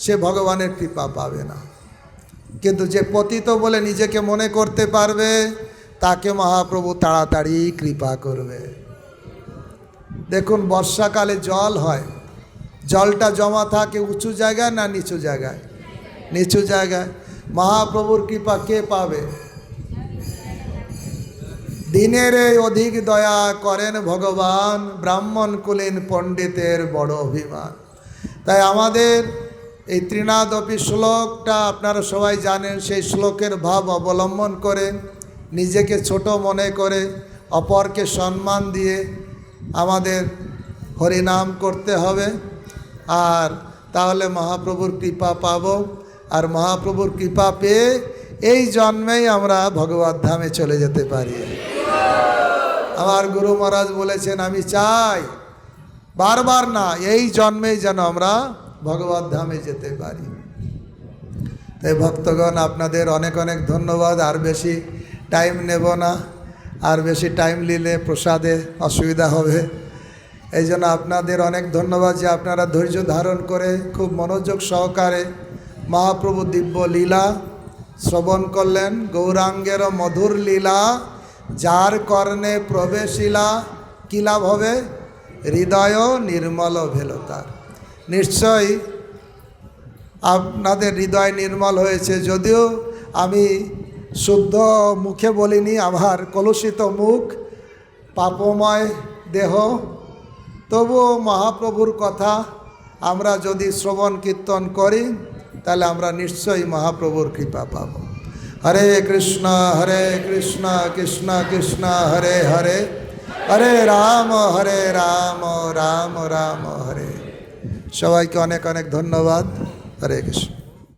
সে ভগবানের কৃপা পাবে না, কিন্তু যে পতিত বলে নিজেকে মনে করতে পারবে তাকে মহাপ্রভু তাড়াতাড়ি কৃপা করবে। দেখুন বর্ষাকালে জল হয়, জলটা জমা থাকে উঁচু জায়গায় না নিচু জায়গায়? নিচু জায়গায়। মহাপ্রভুর কৃপা কে পাবে? দিনের অধিক দয়া করেন ভগবান, ব্রাহ্মণ কুলীন পণ্ডিতের বড় অভিমান। তাই আমাদের এই ত্রিনাদপি শ্লোকটা আপনারা সবাই জানেন, সেই শ্লোকের ভাব অবলম্বন করে, নিজেকে ছোট মনে করে, অপরকে সম্মান দিয়ে আমাদের হরিনাম করতে হবে, আর তাহলে মহাপ্রভুর কৃপা পাব। আর মহাপ্রভুর কৃপা পেয়ে এই জন্মেই আমরা ভগবত ধামে চলে যেতে পারি। আমার গুরু মহারাজ বলেছেন, আমি চাই বারবার না, এই জন্মেই যেন আমরা ভগবত ধামে যেতে পারি। তাই ভক্তগণ আপনাদের অনেক অনেক ধন্যবাদ। আর বেশি টাইম নেব না, আর বেশি টাইম নিলে প্রসাদে অসুবিধা হবে। এই জন্য আপনাদের অনেক ধন্যবাদ যে আপনারা ধৈর্য ধারণ করে খুব মনোযোগ সহকারে মহাপ্রভু দিব্য লীলা শ্রবণ করলেন। গৌরাঙ্গের মধুর লীলা যার কর্ণে প্রবেশিলা কী লাভ হবে? হৃদয় নির্মল ভেল তার। নিশ্চয়ই আপনাদের হৃদয় নির্মল হয়েছে, যদিও আমি শুদ্ধ মুখে বলিনি, আমার কলুষিত মুখ, পাপময় দেহ, তবুও মহাপ্রভুর কথা আমরা যদি শ্রবণ কীর্তন করি তাহলে আমরা নিশ্চয়ই মহাপ্রভুর কৃপা পাব। হরে কৃষ্ণ কৃষ্ণ কৃষ্ণ হরে হরে, হরে রাম রাম রাম হরে। সবাইকে অনেক অনেক ধন্যবাদ। হরে কৃষ্ণ।